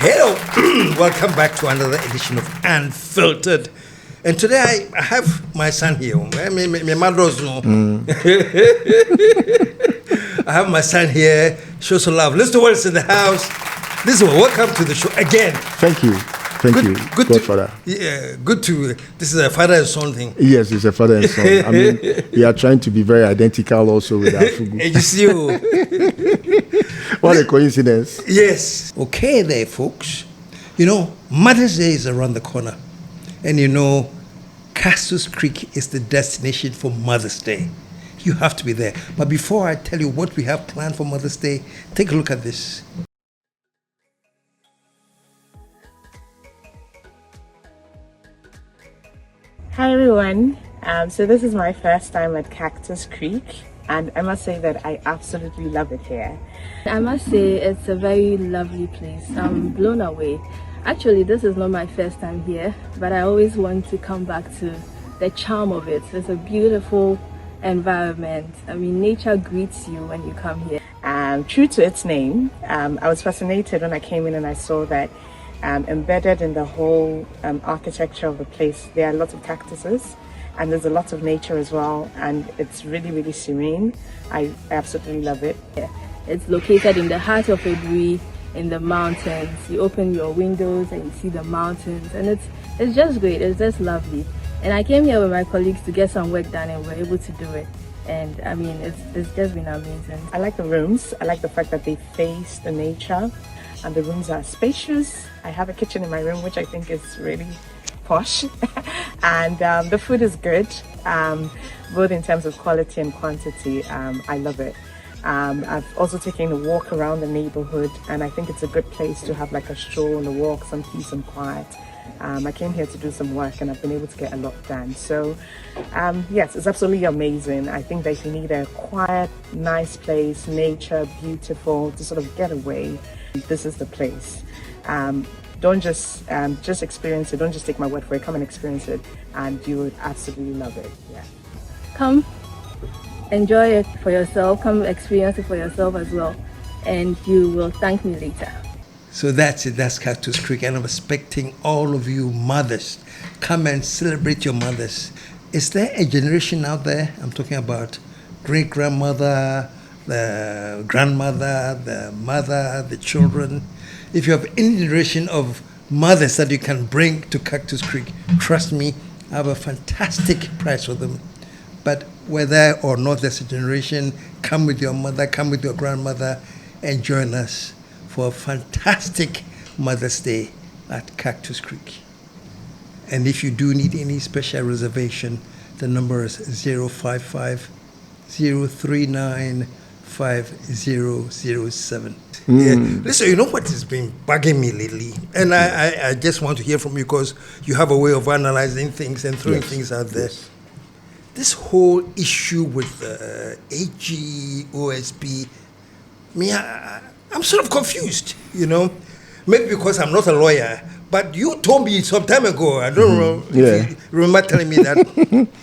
Hello, welcome back to another edition of Unfiltered. And today I have my son here. My mother's no. I have my son here. Show some love. Listowell in the house. Listowell, welcome to the show again. Thank you. Good Godfather. Good to. This is a father and son thing. Yes, it's a father and son. I mean, we are trying to be very identical also with our fugu. You see, what a coincidence. Yes. Okay, there, folks. You know, Mother's Day is around the corner, and you know, Cactus Creek is the destination for Mother's Day. You have to be there. But before I tell you what we have planned for Mother's Day, take a look at this. Hi everyone, so this is my first time at Cactus Creek and I must say that I absolutely love it here. I must say it's a very lovely place. I'm blown away. Actually, this is not my first time here, but I always want to come back to the charm of it. It's a beautiful environment. I mean, nature greets you when you come here. True to its name, I was fascinated when I came in and I saw that embedded in the whole architecture of the place, there are lots of cactuses and there's a lot of nature as well, and it's really, really serene. I absolutely love it. Yeah. It's located in the heart of Edui, in the mountains. You open your windows and you see the mountains, and it's just great. It's just lovely. And I came here with my colleagues to get some work done, and we're able to do it. And I mean, it's just been amazing. I like the rooms. I like the fact that they face the nature. And the rooms are spacious. I have a kitchen in my room, which I think is really posh. And the food is good, both in terms of quality and quantity. I love it. I've also taken a walk around the neighborhood, and I think it's a good place to have like a stroll and a walk, some peace and quiet. I came here to do some work and I've been able to get a lot done. So yes, it's absolutely amazing. I think that if you need a quiet, nice place, nature, beautiful, to sort of get away, this is the place. Don't just experience it. Don't just take my word for it. Come and experience it, and you would absolutely love it. Yeah. Come, enjoy it for yourself. Come experience it for yourself as well, and you will thank me later. So that's it. That's Cactus Creek, and I'm expecting all of you mothers come and celebrate your mothers. Is there a generation out there? I'm talking about great grandmother, the grandmother, the mother, the children. If you have any generation of mothers that you can bring to Cactus Creek, trust me, I have a fantastic price for them. But whether or not there's a generation, come with your mother, come with your grandmother, and join us for a fantastic Mother's Day at Cactus Creek. And if you do need any special reservation, the number is 055 039 5007. Yeah. Listen, you know what has been bugging me lately? And I just want to hear from you because you have a way of analyzing things and throwing things out there. Yes. This whole issue with AG, OSP, I'm sort of confused, you know? Maybe because I'm not a lawyer, but you told me some time ago, I don't know if you remember telling me that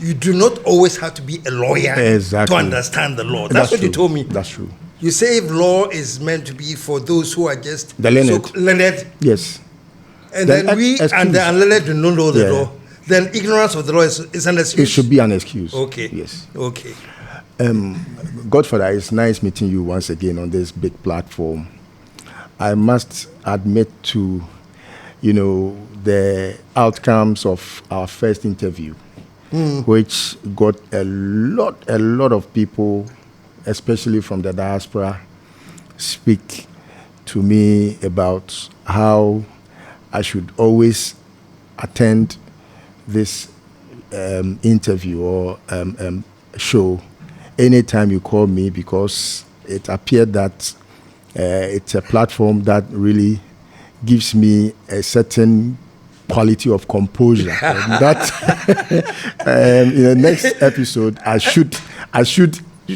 you do not always have to be a lawyer to understand the law. That's what you told me. That's true. You say if law is meant to be for those who are just the learned. So learned. Yes. And then we and the unlearned do not know the law. Then ignorance of the law is an excuse. It should be an excuse. Okay. Yes. Okay. Godfather, it's nice meeting you once again on this big platform. I must admit to, the outcomes of our first interview, which got a lot of people, especially from the diaspora, speak to me about how I should always attend this interview or show anytime you call me, because it appeared that it's a platform that really gives me a certain quality of composure. That in the next episode, I should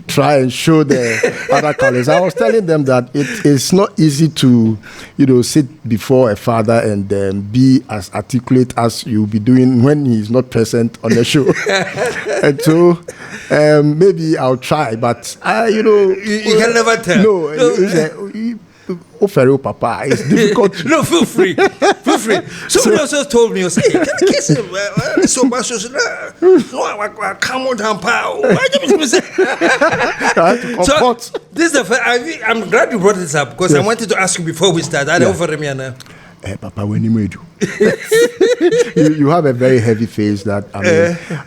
try and show the other colleagues. I was telling them that it is not easy to, sit before a father and be as articulate as you'll be doing when he's not present on the show. And so maybe I'll try, but you can never tell. No. Ofero Papa, it's difficult. No, feel free. Feel free. Somebody also told me, say, can I kiss him? So much. Come on down, pal. So, this is the first, I'm glad you brought this up because I wanted to ask you before we start. I offer him Papa, when you made you have a very heavy face that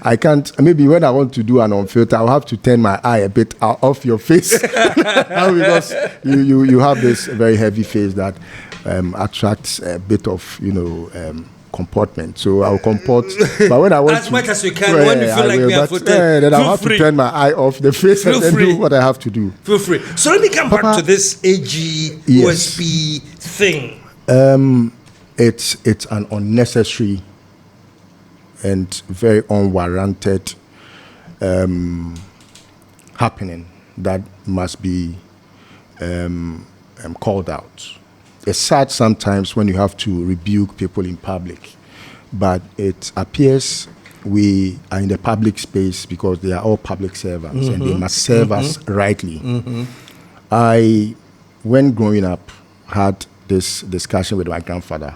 I can't. Maybe when I want to do an unfiltered, I'll have to turn my eye a bit off your face because you have this very heavy face that attracts a bit of comportment. So I'll comport, but when I want as much as you can, when you feel like me, then I'll have to turn my eye off the face and then do what I have to do. Feel free. So let me come back to this AG USP thing. It's an unnecessary and very unwarranted happening that must be called out. It's sad sometimes when you have to rebuke people in public, but it appears we are in the public space because they are all public servants and they must serve us rightly. I, when growing up, had this discussion with my grandfather,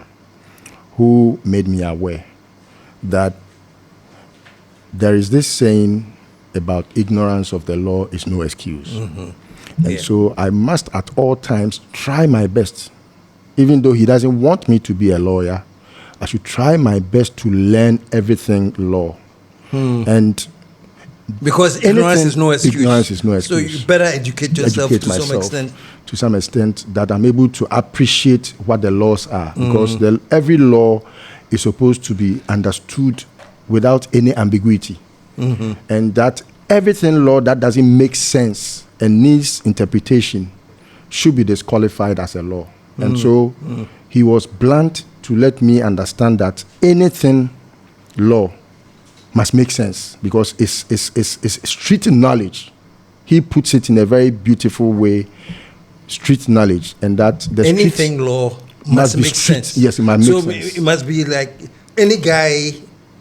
who made me aware that there is this saying about ignorance of the law is no excuse. And so I must at all times try my best. Even though he doesn't want me to be a lawyer, I should try my best to learn everything law. And because ignorance is no excuse. Ignorance is no excuse. So you better educate yourself to some extent. To some extent, that I'm able to appreciate what the laws are. Because every law is supposed to be understood without any ambiguity. And that everything law that doesn't make sense and needs interpretation should be disqualified as a law. And so he was blunt to let me understand that anything law must make sense because it's street knowledge. He puts it in a very beautiful way, street knowledge, and that the anything law must make sense. Yes, it must make sense. So it must be like any guy,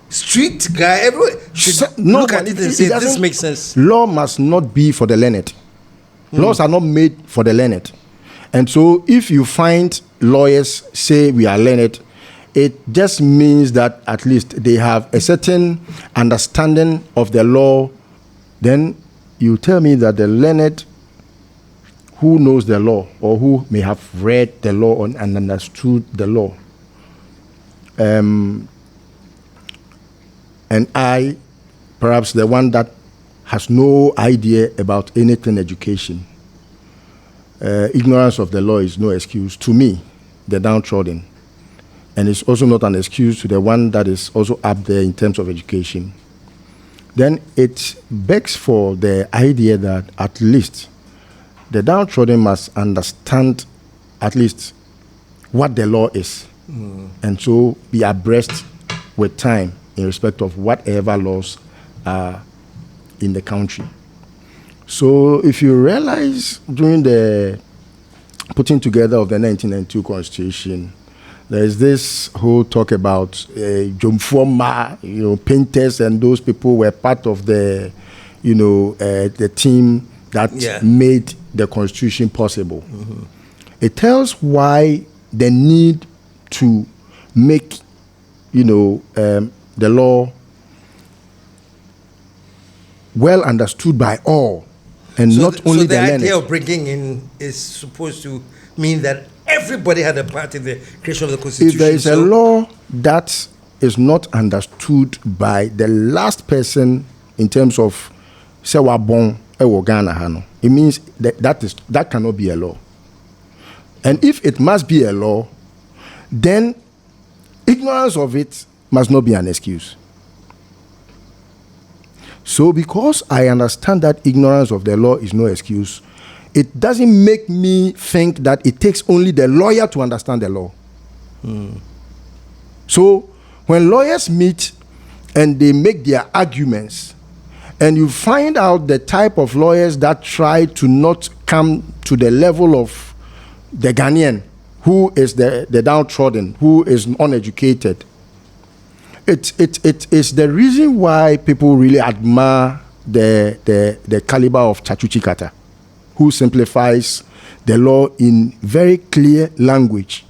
street guy, everyone should look at it and say, this makes sense. Law must not be for the learned. Laws are not made for the learned. And so if you find lawyers say we are learned, it just means that at least they have a certain understanding of the law. Then you tell me that the learned who knows the law or who may have read the law and understood the law, and I, perhaps the one that has no idea about anything education, ignorance of the law is no excuse to me, the downtrodden. And it's also not an excuse to the one that is also up there in terms of education. Then it begs for the idea that at least the downtrodden must understand at least what the law is. And so be abreast with time in respect of whatever laws are in the country. So if you realize during the putting together of the 1992 Constitution, there is this whole talk about Jomfoma, painters, and those people were part of the, the team that made the Constitution possible. It tells why the need to make, the law well understood by all, and so not only the learned. So the idea of bringing in is supposed to mean that everybody had a part in the creation of the Constitution. If there is a law that is not understood by the last person in terms of sewabon Ghana hano, it means that cannot be a law. And if it must be a law, then ignorance of it must not be an excuse. So because I understand that ignorance of the law is no excuse, it doesn't make me think that it takes only the lawyer to understand the law. So when lawyers meet and they make their arguments, and you find out the type of lawyers that try to not come to the level of the Ghanaian, who is the downtrodden, who is uneducated, it is the reason why people really admire the caliber of Chachuchi Kata, who simplifies the law in very clear language.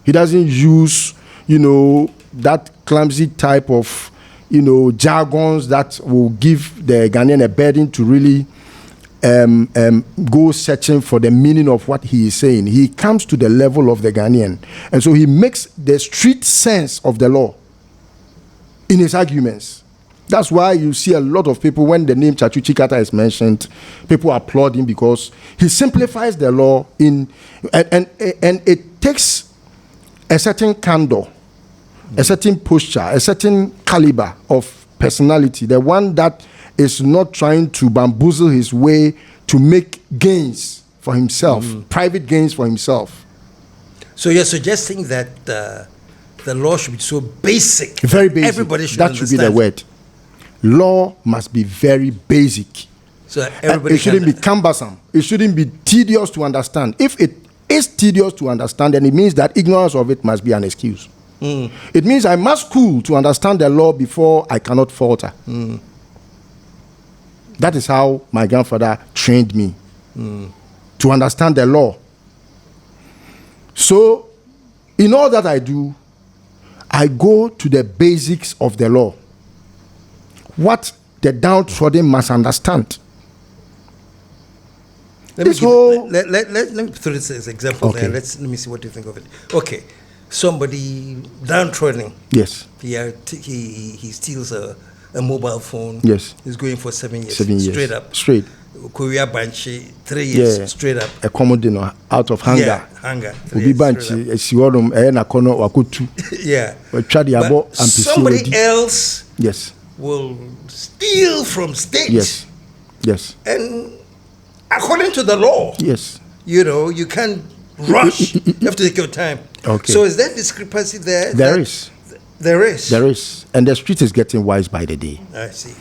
He doesn't use, that clumsy type of, jargons that will give the Ghanaian a burden to really go searching for the meaning of what he is saying. He comes to the level of the Ghanaian. And so he makes the street sense of the law in his arguments. That's why you see a lot of people, when the name Chachu Chikata is mentioned, people applaud him because he simplifies the law and it takes a certain candor, a certain posture, a certain caliber of personality, the one that is not trying to bamboozle his way to make gains for himself, private gains for himself. So you're suggesting that the law should be so basic. Very basic. Everybody should that understand. should be the word. Law must be very basic. So everybody it shouldn't be cumbersome. It shouldn't be tedious to understand. If it is tedious to understand, then it means that ignorance of it must be an excuse. It means I must school to understand the law before I cannot falter. That is how my grandfather trained me to understand the law. So, in all that I do, I go to the basics of the law. What the downtrodden must understand. Let me throw this as an example there. Let me see what you think of it. Okay, somebody downtrodden. Yes. He steals a mobile phone. Yes. He's going for 7 years. 7 years. Straight up. Straight. Korea Banshee, 3 years. Straight up. A common out of hunger. Yeah, hunger. Obi Banshee, a siwadum, na kono wakutu. Yeah. But somebody else yes. will steal from state. Yes. Yes. And according to the law, yes, you can't rush. You have to take your time. Okay. So is there discrepancy there? There is. There is. There is. And the street is getting wise by the day. I see.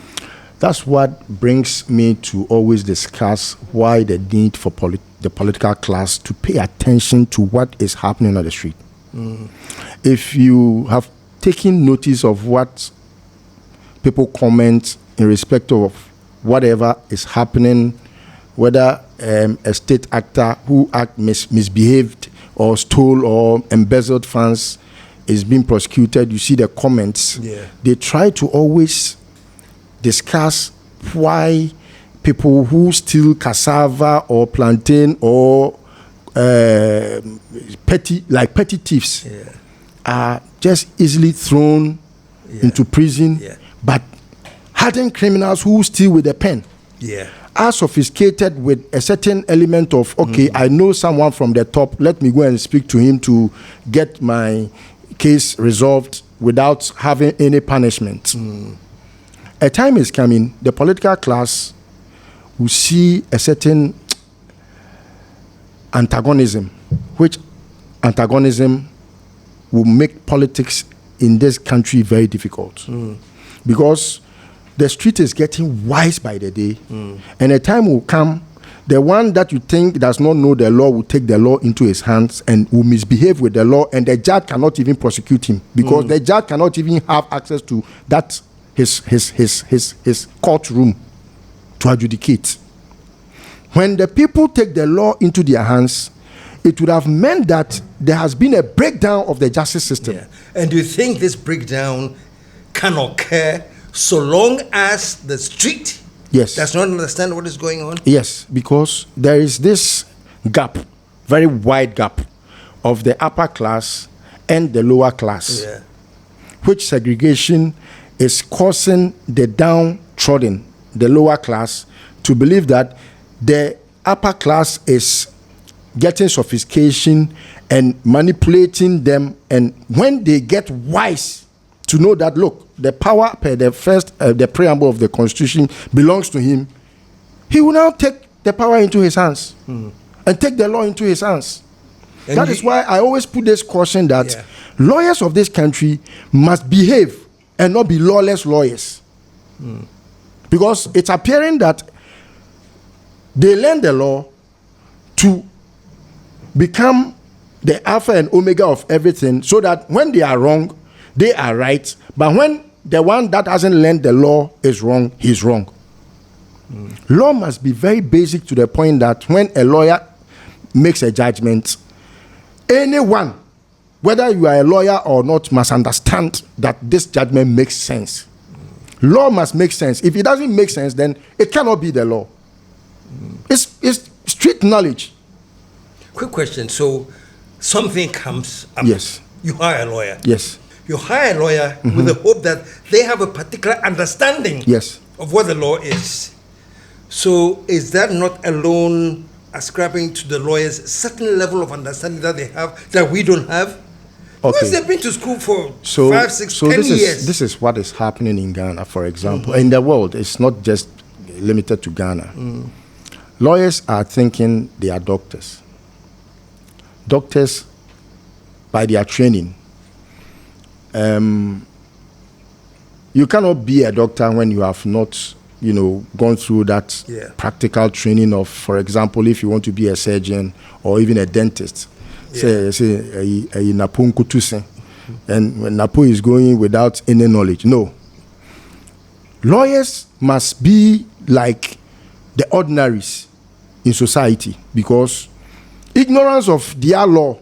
That's what brings me to always discuss why the need for the political class to pay attention to what is happening on the street. If you have taken notice of what people comment in respect of whatever is happening, whether a state actor who misbehaved or stole or embezzled funds is being prosecuted, you see the comments. Yeah. They try to always discuss why people who steal cassava or plantain or petty thieves are just easily thrown into prison, but hardened criminals who steal with a pen are sophisticated with a certain element of, I know someone from the top, let me go and speak to him to get my case resolved without having any punishment. A time is coming, the political class will see a certain antagonism, which antagonism will make politics in this country very difficult. Because the street is getting wise by the day, and a time will come, the one that you think does not know the law will take the law into his hands and will misbehave with the law, and the judge cannot even prosecute him because the judge cannot even have access to that his courtroom to adjudicate. When the people take the law into their hands, it would have meant that there has been a breakdown of the justice system. And do you think this breakdown can occur so long as the street does not understand what is going on? Yes, because there is this gap, very wide gap, of the upper class and the lower class, which segregation is causing the downtrodden, the lower class, to believe that the upper class is getting sophistication and manipulating them. And when they get wise to know that, look, the power per the preamble of the Constitution belongs to him, he will now take the power into his hands and take the law into his hands. And that is why I always put this caution that lawyers of this country must behave and not be lawless lawyers. Because it's appearing that they learn the law to become the alpha and omega of everything, so that when they are wrong, they are right. But when the one that hasn't learned the law is wrong, he's wrong. Law must be very basic to the point that when a lawyer makes a judgment, anyone, whether you are a lawyer or not, must understand that this judgment makes sense. Law must make sense. If it doesn't make sense, then it cannot be the law. It's street knowledge. Quick question. So something comes up. Yes. You hire a lawyer. Yes. You hire a lawyer with the hope that they have a particular understanding Yes. of what the law is. So is that not alone ascribing to the lawyers a certain level of understanding that they have that we don't have? Okay. Because they've been to school for So 5, 6, so 10 this years. is this is what is happening in Ghana, for example. In the world, it's not just limited to Ghana. Lawyers are thinking they are doctors. Doctors, by their training, you cannot be a doctor when you have not, gone through that practical training of, for example, if you want to be a surgeon or even a dentist. Say a Napo Nkutuse, and when Napo is going without any knowledge. No. Lawyers must be like the ordinaries in society, because ignorance of their law,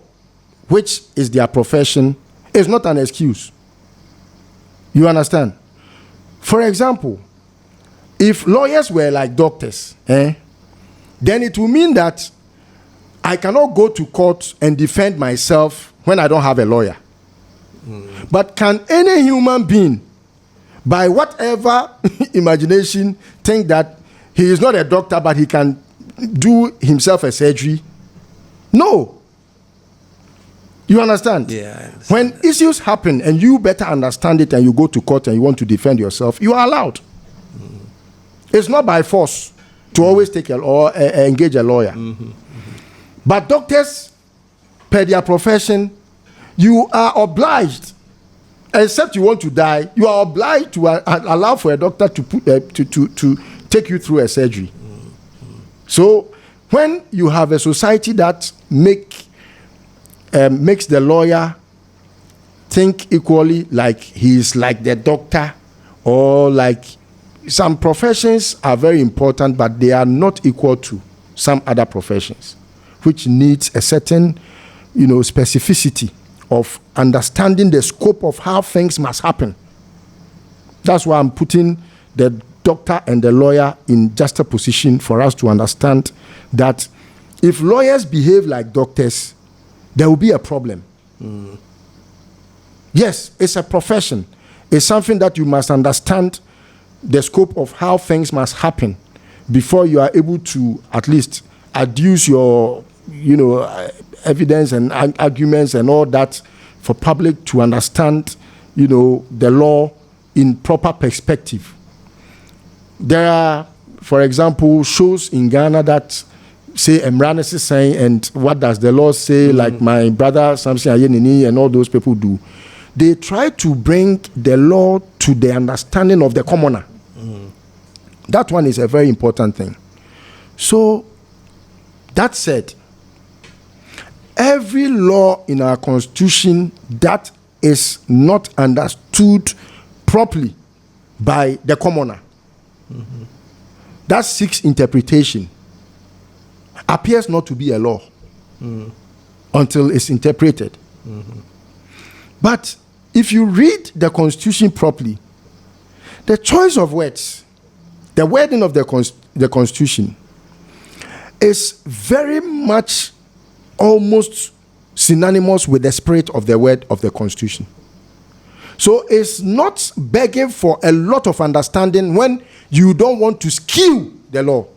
which is their profession, is not an excuse. You understand? For example, if lawyers were like doctors, then it will mean that I cannot go to court and defend myself when I don't have a lawyer. But can any human being, by whatever imagination, think that he is not a doctor but he can do himself a surgery? No. You understand? Yeah, I understand. When issues happen and you better understand it and you go to court and you want to defend yourself, you are allowed. It's not by force to always take or engage a lawyer. But doctors, per their profession, you are obliged, except you want to die, you are obliged to allow for a doctor to take you through a surgery. So when you have a society that makes the lawyer think equally like he is like the doctor, or like some professions are very important, but they are not equal to some other professions, which needs a certain, specificity of understanding the scope of how things must happen. That's why I'm putting the doctor and the lawyer in just a position for us to understand that if lawyers behave like doctors, there will be a problem. Yes, it's a profession. It's something that you must understand the scope of how things must happen before you are able to at least adduce your, evidence and arguments and all that for public to understand, the law in proper perspective. There are, for example, shows in Ghana that say Emranes is saying, and what does the law say, like my brother Samson Ayenini and all those people do. They try to bring the law to the understanding of the commoner. That one is a very important thing. So, that said, every law in our constitution that is not understood properly by the commoner, that seeks interpretation, appears not to be a law until it's interpreted. But if you read the constitution properly, the choice of words, the wording of the constitution is very much almost synonymous with the spirit of the word of the constitution. So it's not begging for a lot of understanding when you don't want to skew the law.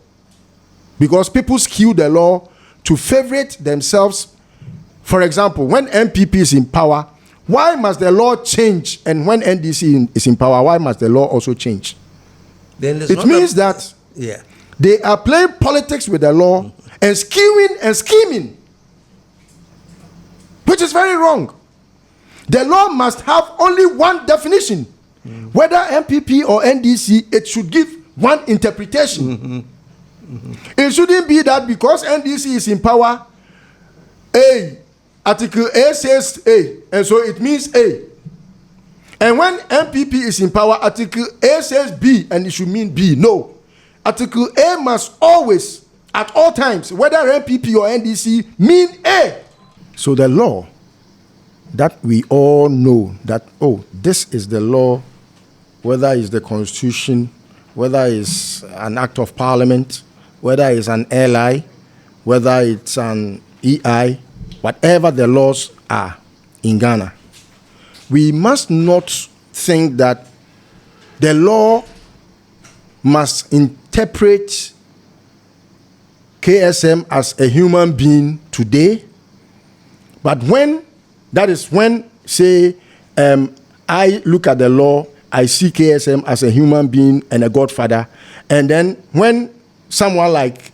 Because people skew the law to favorite themselves. For example, when MPP is in power, why must the law change? And when NDC is in power, why must the law also change? Then it means that they are playing politics with the law and skewing and scheming, which is very wrong. The law must have only one definition. Whether MPP or NDC, it should give one interpretation. It shouldn't be that because NDC is in power, Article A says A, and so it means A. And when MPP is in power, Article A says B, and it should mean B. No. Article A must always at all times, whether NPP or NDC, mean A. So the law that we all know that, oh, this is the law, whether it's the Constitution, whether it's an act of parliament, whether it's an LI, whether it's an EI, whatever the laws are in Ghana, we must not think that the law must interpret KSM as a human being today, but when, that is when, say, I look at the law, I see KSM as a human being and a godfather, and then when someone like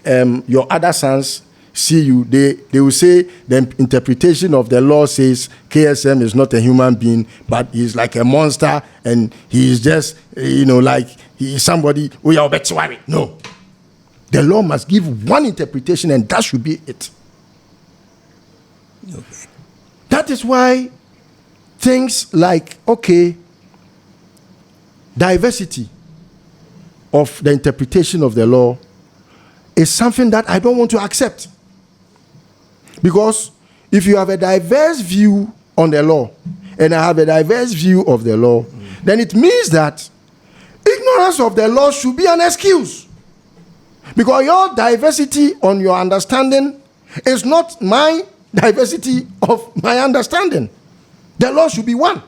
your other sons see you, they will say the interpretation of the law says KSM is not a human being, but he's like a monster, and he's just, like he's somebody, we are better worry. No. The law must give one interpretation, and that should be it. Okay. That is why things like, okay, diversity of the interpretation of the law is something that I don't want to accept. Because if you have a diverse view on the law, and I have a diverse view of the law, then it means that ignorance of the law should be an excuse. Because your diversity on your understanding is not my diversity of my understanding. The law should be one.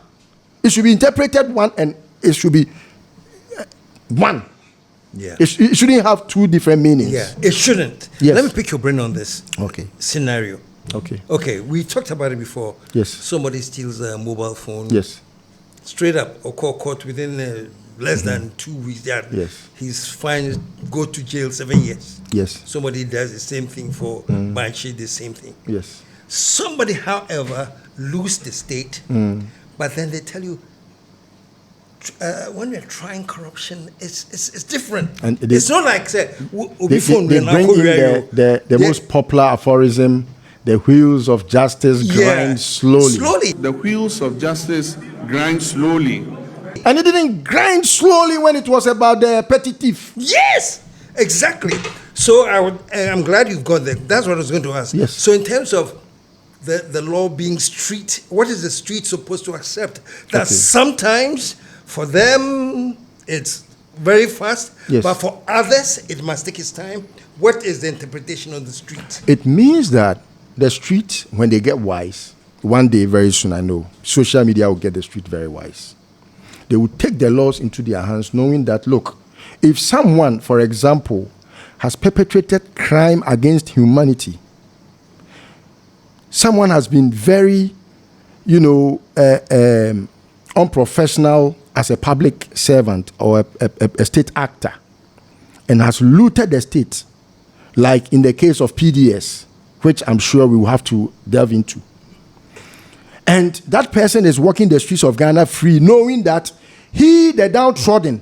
It should be interpreted one, and it should be one. Yeah. It shouldn't have two different meanings. Yeah, it shouldn't. Yes. Let me pick your brain on this scenario. Okay. Okay, we talked about it before. Yes. Somebody steals a mobile phone. Yes. Straight up, or call court within less than 2 weeks. Yes. He's fined, go to jail 7 years. Yes. Somebody does the same thing for Banshee, the same thing. Yes. Somebody, however, lose the state, but then they tell you, when you're trying corruption, it's different. And it's not like say they bring in the most popular aphorism: the wheels of justice grind slowly. The wheels of justice grind slowly. And it didn't grind slowly when it was about the petty thief. Yes, exactly. So I'm glad you've got that. That's what I was going to ask. Yes. So in terms of the law being street, what is the street supposed to accept? That sometimes for them it's very fast, but for others it must take its time. What is the interpretation of the street? It means that the street, when they get wise, one day very soon, I know, social media will get the street very wise. They will take the laws into their hands, knowing that, look, if someone, for example, has perpetrated crime against humanity, someone has been very, unprofessional as a public servant or a state actor, and has looted the state, like in the case of PDS, which I'm sure we will have to delve into. And that person is walking the streets of Ghana free, knowing that he, the downtrodden,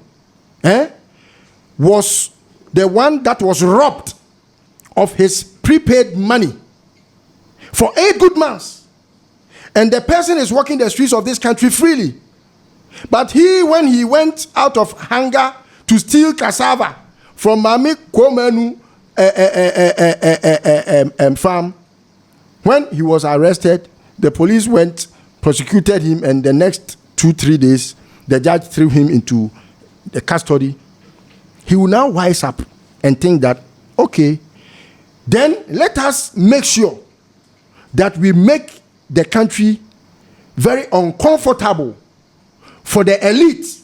was the one that was robbed of his prepaid money for 8 good months. And the person is walking the streets of this country freely. But when he went out of hunger to steal cassava from Mami Komenu farm, when he was arrested, the police prosecuted him, and the next 2-3 days, the judge threw him into the custody. He will now wise up and think that, okay, then let us make sure that we make the country very uncomfortable for the elite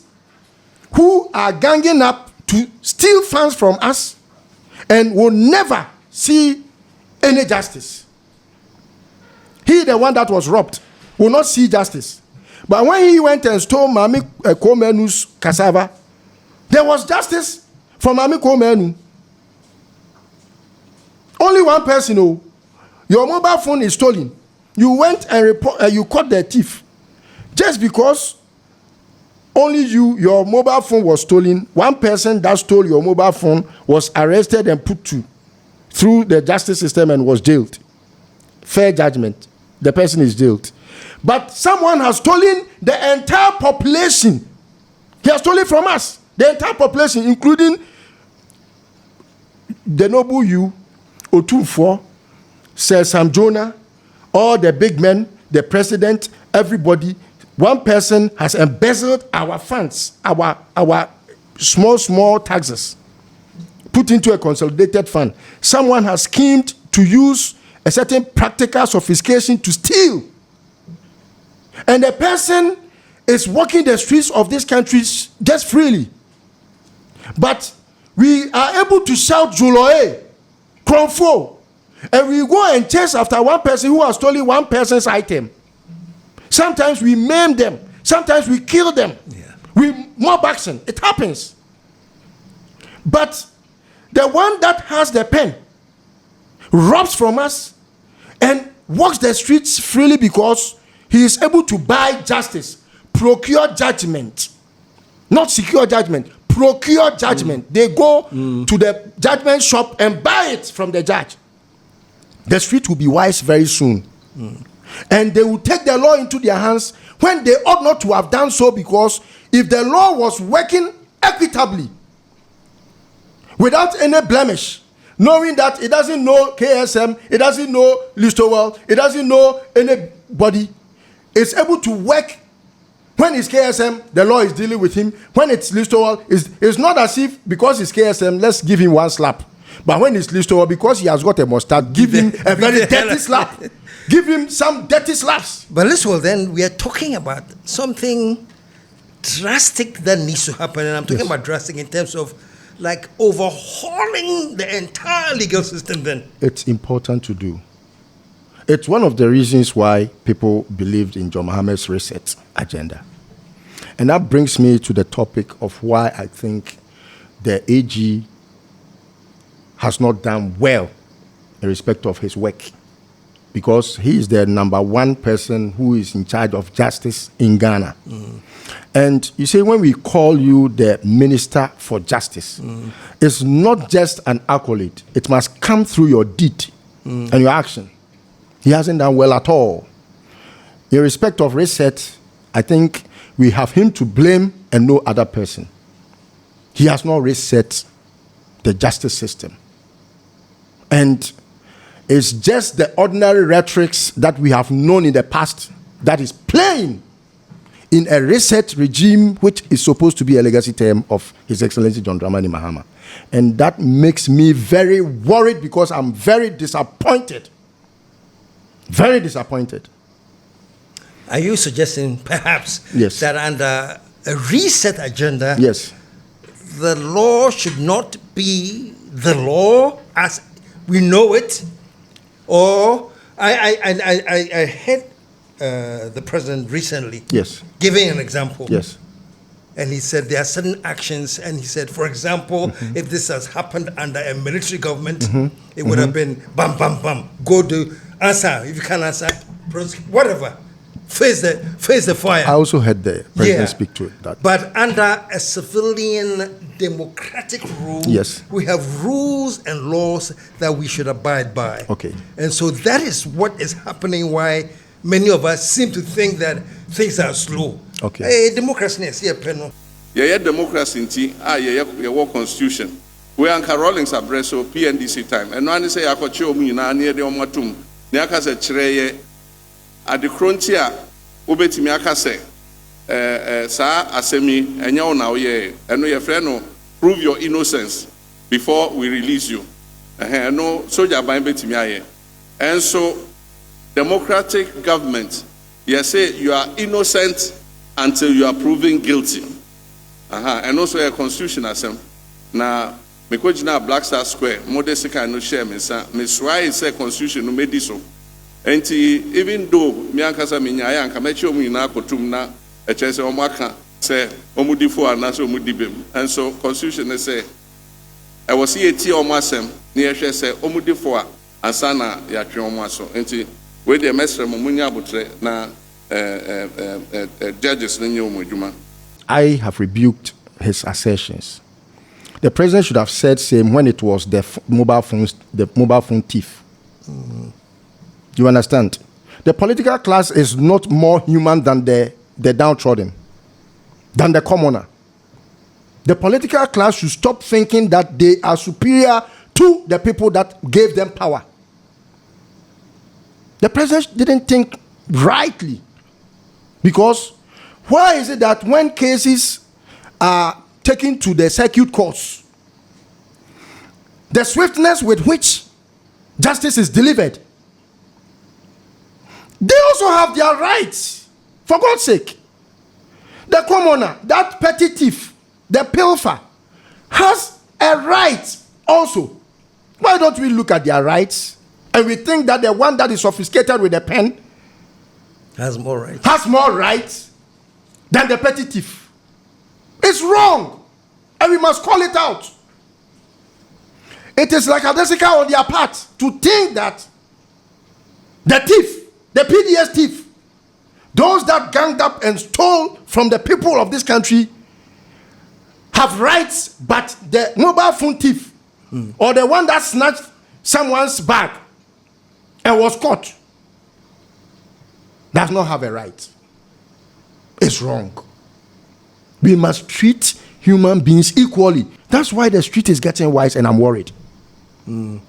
who are ganging up to steal funds from us and will never see any justice. He, the one that was robbed, will not see justice. But when he went and stole Mami Komenu's cassava, there was justice for Mami Komenu. Only one person, your mobile phone is stolen. You went and you caught the thief. Just because only your mobile phone was stolen, one person that stole your mobile phone was arrested and put through the justice system and was jailed. Fair judgment. The person is jailed. But someone has stolen the entire population. He has stolen from us. The entire population, including the noble you Otunfo, Sir Sam Jonah, all the big men, the president, everybody, one person has embezzled our funds, our small taxes, put into a consolidated fund. Someone has schemed to use a certain practical sophistication to steal. And the person is walking the streets of these countries just freely. But we are able to shout Juloe, Kronfo, and we go and chase after one person who has stolen one person's item. Sometimes we maim them. Sometimes we kill them. Yeah. We mob action. It happens. But the one that has the pen robs from us and walks the streets freely because he is able to buy justice, procure judgment, not secure judgment, procure judgment. They go to the judgment shop and buy it from the judge. The street will be wise very soon. And they will take the law into their hands when they ought not to have done so, because if the law was working equitably, without any blemish, knowing that it doesn't know KSM, it doesn't know Listowell, it doesn't know anybody, it's able to work. When it's KSM, the law is dealing with him. When it's Listowell, it's not as if because it's KSM, let's give him one slap. But when it's Listowell, because he has got a mustache, give him a very dirty slap. Give him some dirty slaps. But Listowell, then we are talking about something drastic that needs to happen. And I'm talking about drastic in terms of like overhauling the entire legal system then. It's important to do. It's one of the reasons why people believed in John Mahamat's reset agenda. And that brings me to the topic of why I think the AG has not done well in respect of his work. Because he is the number one person who is in charge of justice in Ghana. And you see, when we call you the Minister for Justice, it's not just an accolade. It must come through your deed and your action. He hasn't done well at all. In respect of reset, I think we have him to blame and no other person. He has not reset the justice system. And it's just the ordinary rhetorics that we have known in the past that is playing in a reset regime, which is supposed to be a legacy term of His Excellency John Dramani Mahama. And that makes me very worried because I'm very disappointed. Very disappointed. Are you suggesting perhaps Yes. that under a reset agenda, Yes. the law should not be the law as we know it? Or I heard the president recently Yes. giving an example. Yes. And he said there are certain actions, and he said, for example, if this has happened under a military government, it would have been bam, bam, bam, go to answer. If you can't answer, whatever, face the fire. I also heard the president speak to that. But under a civilian democratic rule, Yes. we have rules and laws that we should abide by. Okay. And so that is what is happening, why many of us seem to think that things are slow. Okay. Hey, democracy is here, Peno. Yeah, democracy in war constitution. We are Rawlings abreso PNDC time. And one say akoche omu na near the omatum. Ne aka se chire at the frontier obetimi aka se sa asemi enya ona oye eno ye frɛ no prove your innocence before we release you. No soldier ban betimi aye. And so democratic government, you say you are innocent until you are proven guilty. And also a constitution asem. Na me ko gina Black Star Square, modest kind no share me sa me swai say constitution no medi so. Enti even though me ankasa me nya ya anka me che omu ina akotum na e che se omu aka say omu di fo ana so omu di bem. And so constitution say I was here ti omu asem na ye hwe say omu di fo a ansa na ya twe omu aso. Enti we dey mesre mo munya abotre na judges na nyo omu adwuma. I have rebuked his assertions. The president should have said same when it was the mobile phone thief. You understand? The political class is not more human than the downtrodden, than the commoner. The political class should stop thinking that they are superior to the people that gave them power. The president didn't think rightly, because why is it that when cases are taken to the circuit courts, the swiftness with which justice is delivered, they also have their rights, for God's sake. The commoner, that petty thief, the pilfer, has a right also. Why don't we look at their rights and we think that the one that is sophisticated with a pen has more rights than the petty thief? It's wrong, and we must call it out. It is like a Jessica on their part to think that the thief, the PDS thief, those that ganged up and stole from the people of this country, have rights, but the mobile phone thief or the one that snatched someone's bag and was caught does not have a right. It's wrong. We must treat human beings equally. That's why the street is getting wise, and I'm worried. And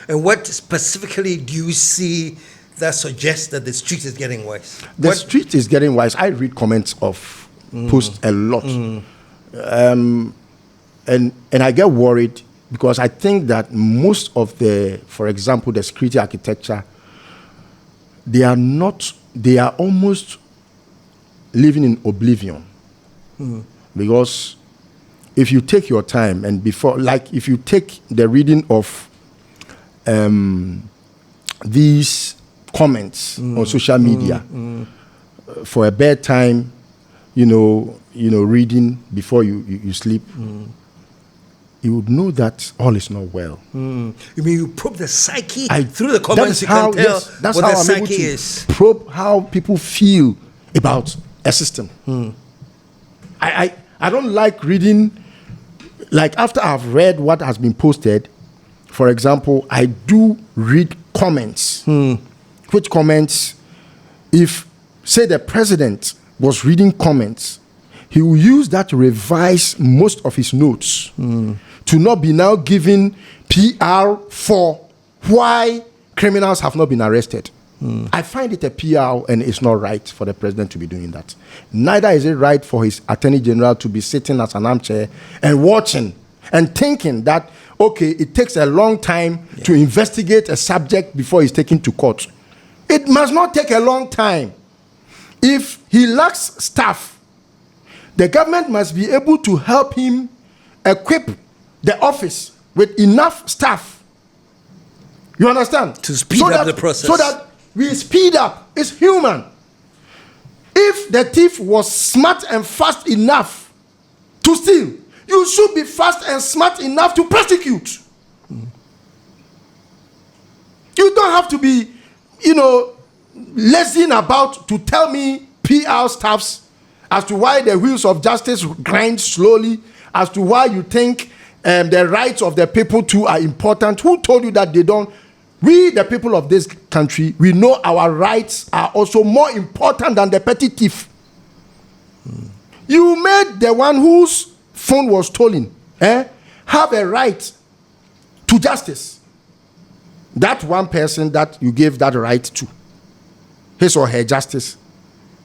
what specifically do you see that suggests that the street is getting wise? The street is getting wise. I read comments of posts a lot. And I get worried because I think that most of the, for example, the security architecture, they are almost living in oblivion. Because if you take your time and if you take the reading of these comments on social media for a bedtime, reading before you sleep, you would know that all is not well. You mean you probe the psyche through the comments? You can tell that's what how the I'm psyche able to is. probe how people feel about a system. I don't like reading, like after I've read what has been posted, for example, I do read comments. Which comments, if, say, the president was reading comments, he will use that to revise most of his notes to not be now giving PR for why criminals have not been arrested. I find it a PR, and it's not right for the president to be doing that. Neither is it right for his attorney general to be sitting at an armchair and watching and thinking that, okay, it takes a long time to investigate a subject before he's taken to court. It must not take a long time. If he lacks staff, the government must be able to help him equip the office with enough staff. You understand? To speed up the process. So that we speed up. It's human. If the thief was smart and fast enough to steal, you should be fast and smart enough to prosecute. You don't have to be, lazing about to tell me PR staffs as to why the wheels of justice grind slowly, as to why you think the rights of the people too are important. Who told you that they don't? We, the people of this country, we know our rights are also more important than the petty thief. You made the one whose phone was stolen have a right to justice. That one person that you gave that right to, his or her justice,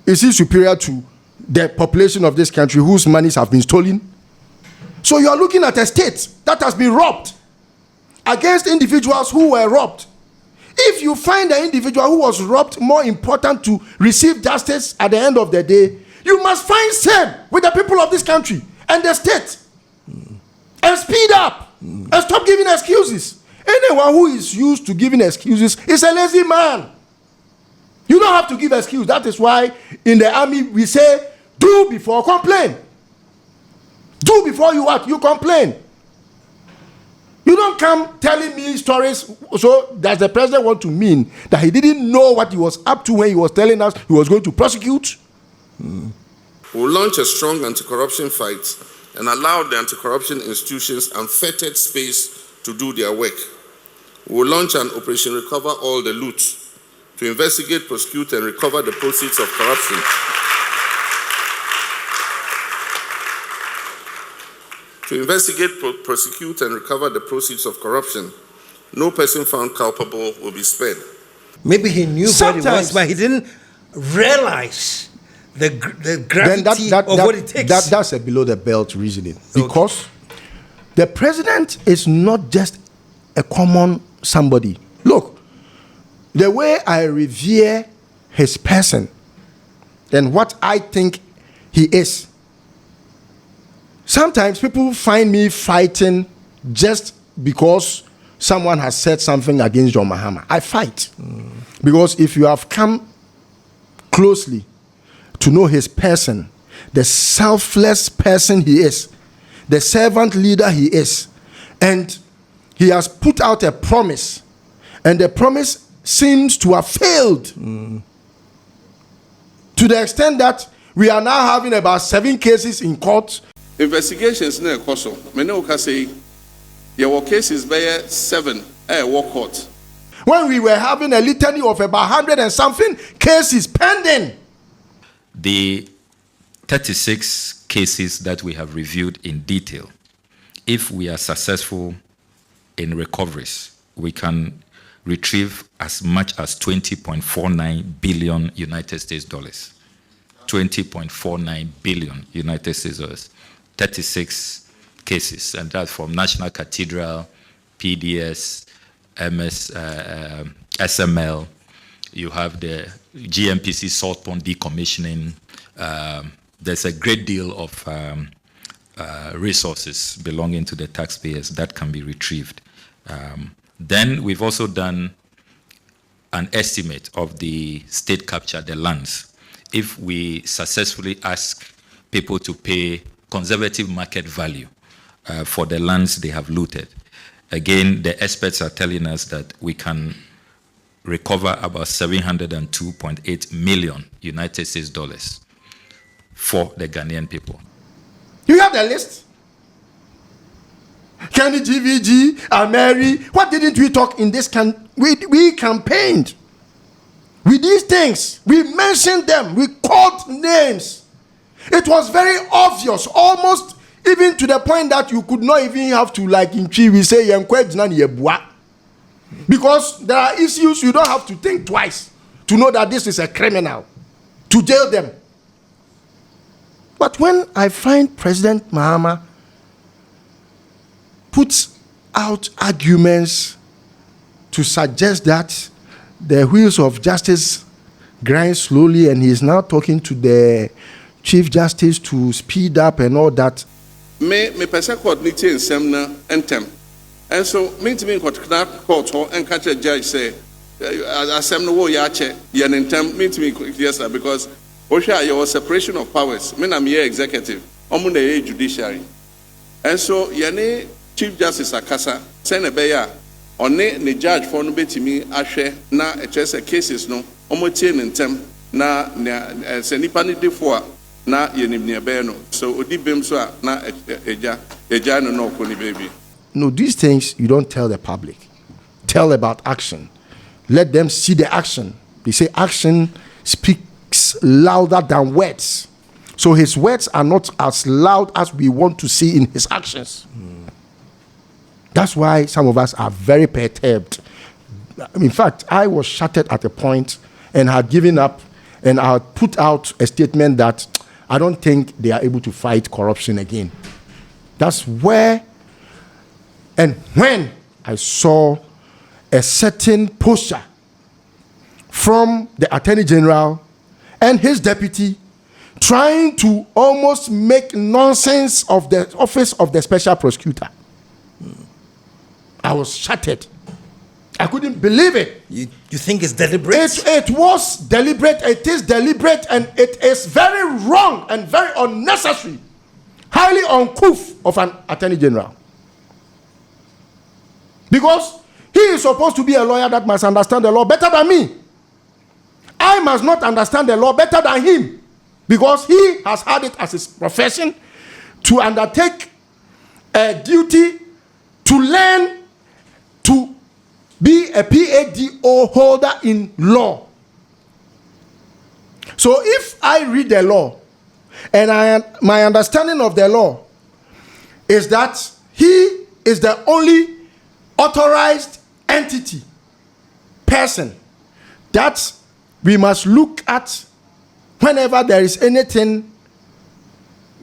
is he superior to the population of this country whose monies have been stolen? So you are looking at a state that has been robbed against individuals who were robbed. If you find the individual who was robbed more important to receive justice at the end of the day, you must find same with the people of this country and the state. And speed up and stop giving excuses. Anyone who is used to giving excuses is a lazy man. You don't have to give excuse. That is why in the army we say, do before complain. Do before you what? You complain. You don't come telling me stories. So does the president want to mean that he didn't know what he was up to when he was telling us he was going to prosecute? We'll launch a strong anti-corruption fight and allow the anti-corruption institutions unfettered space to do their work. We'll launch an Operation Recover All the Loot to investigate, prosecute, and recover the proceeds of corruption. To investigate, prosecute, and recover the proceeds of corruption, no person found culpable will be spared. Maybe he knew what it was, Sometimes- but he didn't realize the gravity of what it takes. That's a below the belt reasoning. Because the president is not just a common somebody. Look, the way I revere his person and what I think he is, sometimes people find me fighting just because someone has said something against John Mahama. I fight. Because if you have come closely to know his person, the selfless person he is, the servant leader he is, and he has put out a promise, and the promise seems to have failed to the extent that we are now having about 7 cases in court. Investigations na ekoso. Me ne oka say your cases by 7 war court. When we were having a litany of about 100 and something cases pending. The 36 cases that we have reviewed in detail, if we are successful in recoveries, we can retrieve as much as 20.49 billion United States dollars. 20.49 billion United States dollars. 36 cases, and that's from National Cathedral, PDS, SML. You have the GMPC salt pond decommissioning. There's a great deal of resources belonging to the taxpayers that can be retrieved. Then we've also done an estimate of the state capture, the lands. If we successfully ask people to pay conservative market value for the lands they have looted, again, the experts are telling us that we can recover about 702.8 million United States dollars for the Ghanaian people. You have the list? Kenny GVG, Ameri, what didn't we talk in this we campaigned with these things. We mentioned them. We called names. It was very obvious, almost even to the point that you could not even have to, like in Chi, we say, because there are issues you don't have to think twice to know that this is a criminal, to jail them. But when I find President Mahama puts out arguments to suggest that the wheels of justice grind slowly, and he is now talking to the Chief Justice to speed up and all that. Me pese court ni tie nsem na entem. And so me to me court ho and catch a judge say asem no wo ya che ye entem me to me yes sir, because osha your separation of powers. Me na me executive, omo na ye judiciary. And so ye ne Chief Justice akasa say na be ya one ne judge for no betimi ahwe na e chese cases no omo tie entem na se nipa ni defo a na yenim ne be no, so odi bem so a na eja no ko ni baby. No, these things you don't tell the public. Tell about action. Let them see the action. They say action speaks louder than words. So his words are not as loud as we want to see in his actions. That's why some of us are very perturbed. In fact, I was shattered at a point and had given up, and I had put out a statement that I don't think they are able to fight corruption again. That's where and when I saw a certain posture from the Attorney General and his deputy trying to almost make nonsense of the office of the Special Prosecutor, I was shattered. I couldn't believe it. You think it's deliberate? It was deliberate. It is deliberate, and it is very wrong and very unnecessary, highly uncouth of an Attorney General. Because he is supposed to be a lawyer that must understand the law better than me. I must not understand the law better than him, because he has had it as his profession to undertake a duty to learn to be a PhD holder in law. So if I read the law and my understanding of the law is that he is the only authorized entity, person, that we must look at whenever there is anything,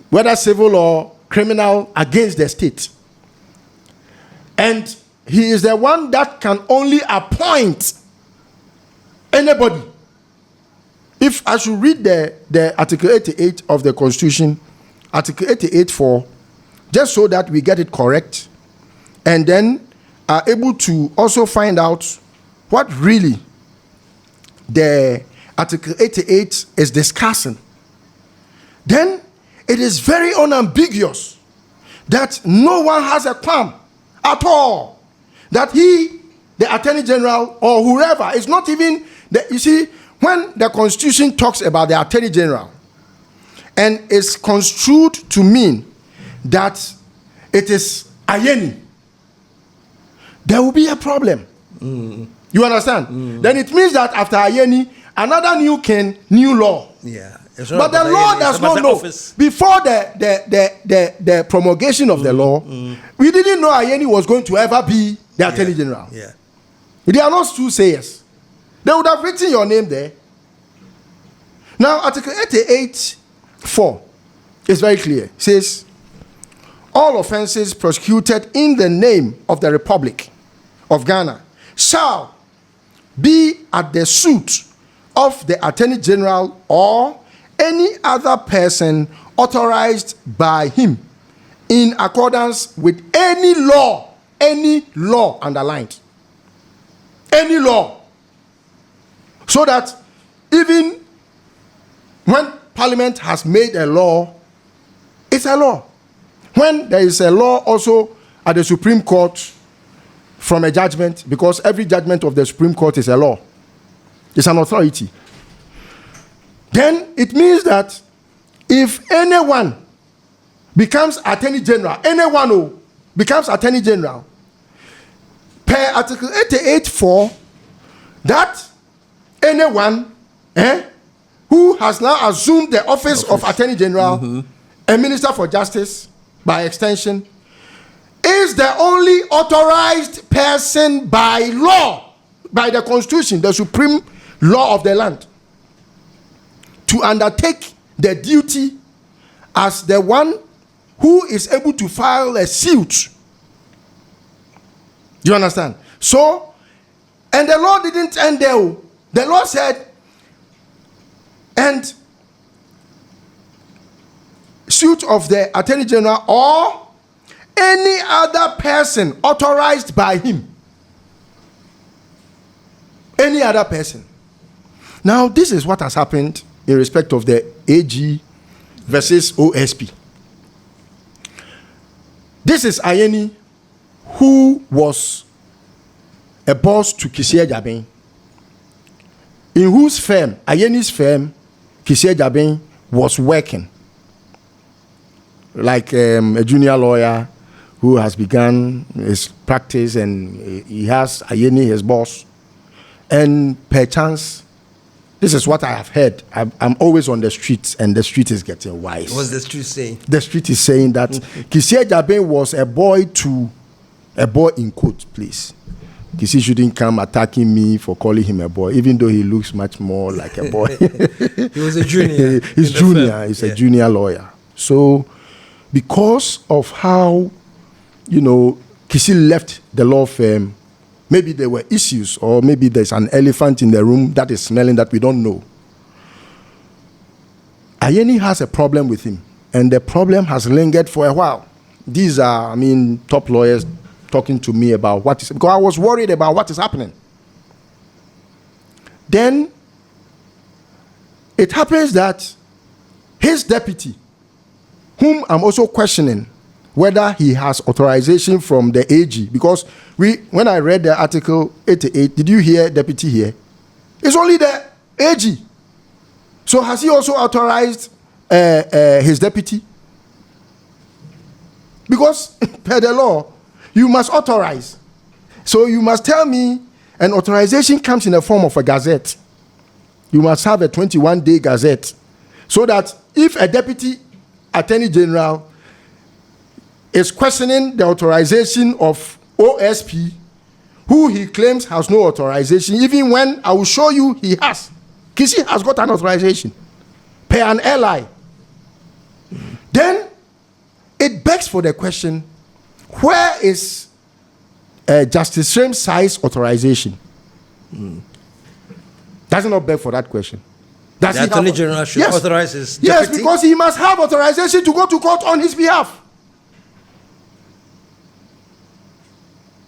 whether civil or criminal, against the state. And he is the one that can only appoint anybody. If I should read the Article 88 of the Constitution, Article 88.4, just so that we get it correct, and then are able to also find out what really the Article 88 is discussing, then it is very unambiguous that no one has a qualm at all that he, the Attorney General or whoever, is not even, you see, when the Constitution talks about the Attorney General and is construed to mean that it is Ayeni, there will be a problem. You understand? Then it means that after Ayeni, another new king, new law. Yeah. But the law does not know. Before the promulgation of the law, we didn't know Ayeni was going to ever be the Attorney General. Yeah. They are not soothsayers. They would have written your name there. Now, Article 88.4 is very clear. It says, all offenses prosecuted in the name of the Republic of Ghana shall be at the suit of the Attorney General or any other person authorized by him in accordance with any law underlined. Any law. So that even when Parliament has made a law, it's a law. When there is a law also at the Supreme Court from a judgment, because every judgment of the Supreme Court is a law, it's an authority, then it means that if anyone becomes Attorney General, anyone who becomes Attorney General, per Article 88.4, that anyone who has now assumed the office of Attorney General, a Minister for Justice, by extension, is the only authorized person by law, by the Constitution, the supreme law of the land, to undertake the duty as the one who is able to file a suit. Do you understand? So, and the law didn't end there. The law said, and suit of the Attorney General or any other person authorized by him. Any other person. Now, this is what has happened in respect of the AG versus OSP. This is Ayeni, who was a boss to Kissie Jabin, in whose firm, Ayeni's firm, Kissie Jabin was working. Like a junior lawyer who has begun his practice, and he has Ayeni, his boss. And perchance, this is what I have heard. I'm always on the streets, and the street is getting wise. What's the street saying? The street is saying that Kissie Jabin was a boy in quotes, please. Kissie shouldn't come attacking me for calling him a boy, even though he looks much more like a boy. He was a junior. He's junior. He's a junior lawyer. So, because of how, Kissie left the law firm, maybe there were issues, or maybe there's an elephant in the room that is smelling that we don't know. Ayeni has a problem with him, and the problem has lingered for a while. These are, top lawyers talking to me about what is, because I was worried about what is happening. Then it happens that his deputy, whom I'm also questioning whether he has authorization from the AG, because when I read the Article 88, did you hear deputy here? It's only the AG. So has he also authorized his deputy? Because per the law, you must authorize. So you must tell me an authorization comes in the form of a gazette. You must have a 21-day gazette. So that if a deputy Attorney General is questioning the authorization of OSP, who he claims has no authorization, even when I will show you he has. Kisi has got an authorization per an ally. Then it begs for the question, where is Justice Shrem Sai's authorization? Does it not beg for that question? Does The Attorney General should authorize his deputy? Yes, because he must have authorization to go to court on his behalf.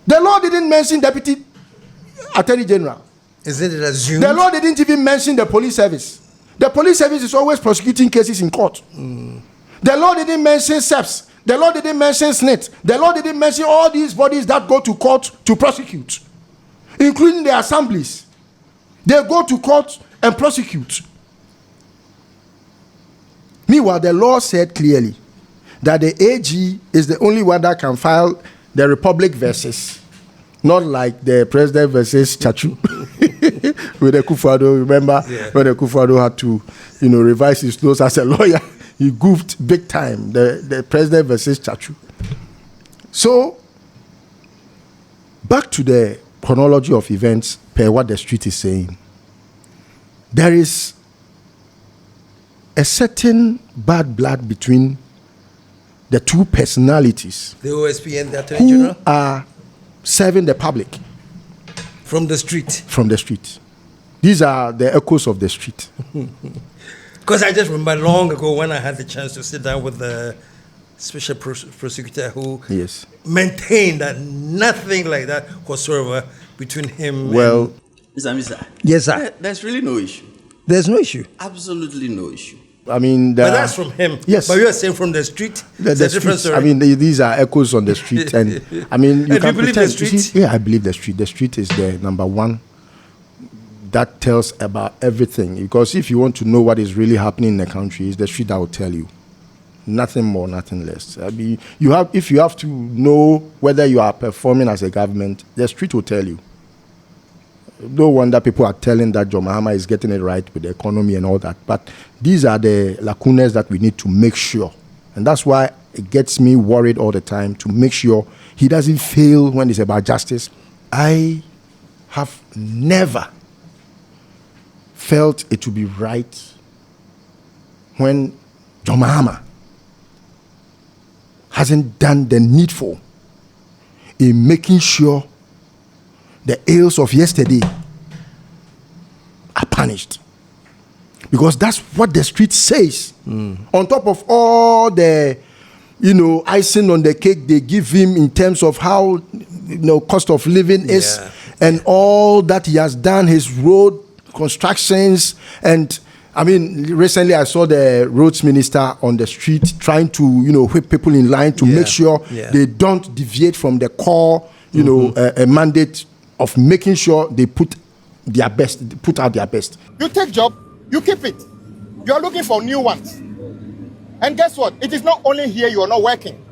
The law didn't mention Deputy Attorney General. Isn't it assumed? The law didn't even mention the police service. The police service is always prosecuting cases in court. The law didn't mention SEPS. The law didn't mention SNIT. The law didn't mention all these bodies that go to court to prosecute, including the assemblies. They go to court and prosecute. Meanwhile, the law said clearly that the AG is the only one that can file the Republic versus, not like the President versus Chachu. With the Kufuor, remember when the Kufuor had to, revise his notes as a lawyer, he goofed big time. The President versus Chachu. So, back to the chronology of events per what the street is saying. There is a certain bad blood between the two personalities, the OSP and the Attorney who General, are serving the public from the street. From the street. These are the echoes of the street. Because I just remember long ago when I had the chance to sit down with the special prosecutor who maintained that nothing like that whatsoever between him and... Mr. Yes, sir. There's really no issue. There's no issue? Absolutely no issue. I mean... But that's from him. Yes. But you are saying from the street? The different story. I mean, these are echoes on the street. And I mean... You can believe the street? Yeah, I believe the street. The street is the number one that tells about everything. Because if you want to know what is really happening in the country, it's the street that will tell you. Nothing more, nothing less. I mean, if you have to know whether you are performing as a government, the street will tell you. No wonder people are telling that John Mahama is getting it right with the economy and all that. But these are the lacunas that we need to make sure. And that's why it gets me worried all the time, to make sure he doesn't fail when it's about justice. I have never felt it to be right when John Mahama hasn't done the needful in making sure the ills of yesterday are punished. Because that's what the street says. On top of all the, icing on the cake they give him in terms of how, cost of living is, and all that he has done, his road constructions. And I mean, recently I saw the roads minister on the street trying to, whip people in line to make sure they don't deviate from the core, a mandate of making sure they put out their best. You take job, you keep it. You are looking for new ones. And guess what? It is not only here you are not working.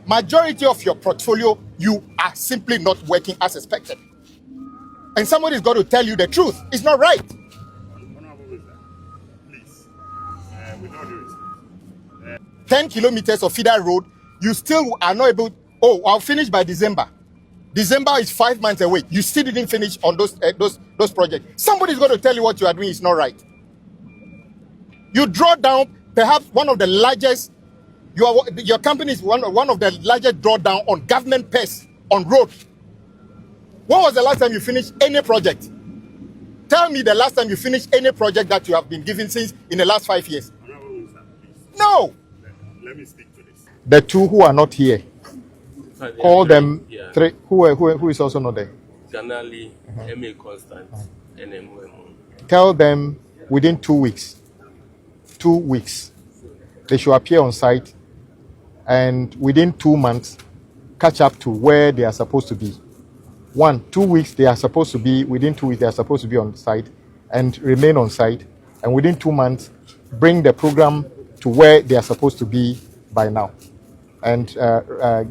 Majority of your portfolio, you are simply not working as expected. And somebody's got to tell you the truth. It's not right. Please. We don't do it. 10 kilometers of feeder road, you still are not able. I'll finish by December. December is 5 months away. You still didn't finish on those projects. Somebody's going to tell you what you are doing is not right. You draw down perhaps one of the largest. Your company is one of the largest drawdown on government purse on road. When was the last time you finished any project? Tell me the last time you finished any project that you have been given since in the last 5 years. No. Let me speak to this. The two who are not here. Call them three. Who is also not there? Ganali, M.A. Constant, and M.O. Tell them within 2 weeks. 2 weeks. They should appear on site, and within 2 months, catch up to where they are supposed to be. 2 weeks they are supposed to be. Within 2 weeks they are supposed to be on site and remain on site, and within 2 months, bring the program to where they are supposed to be by now, and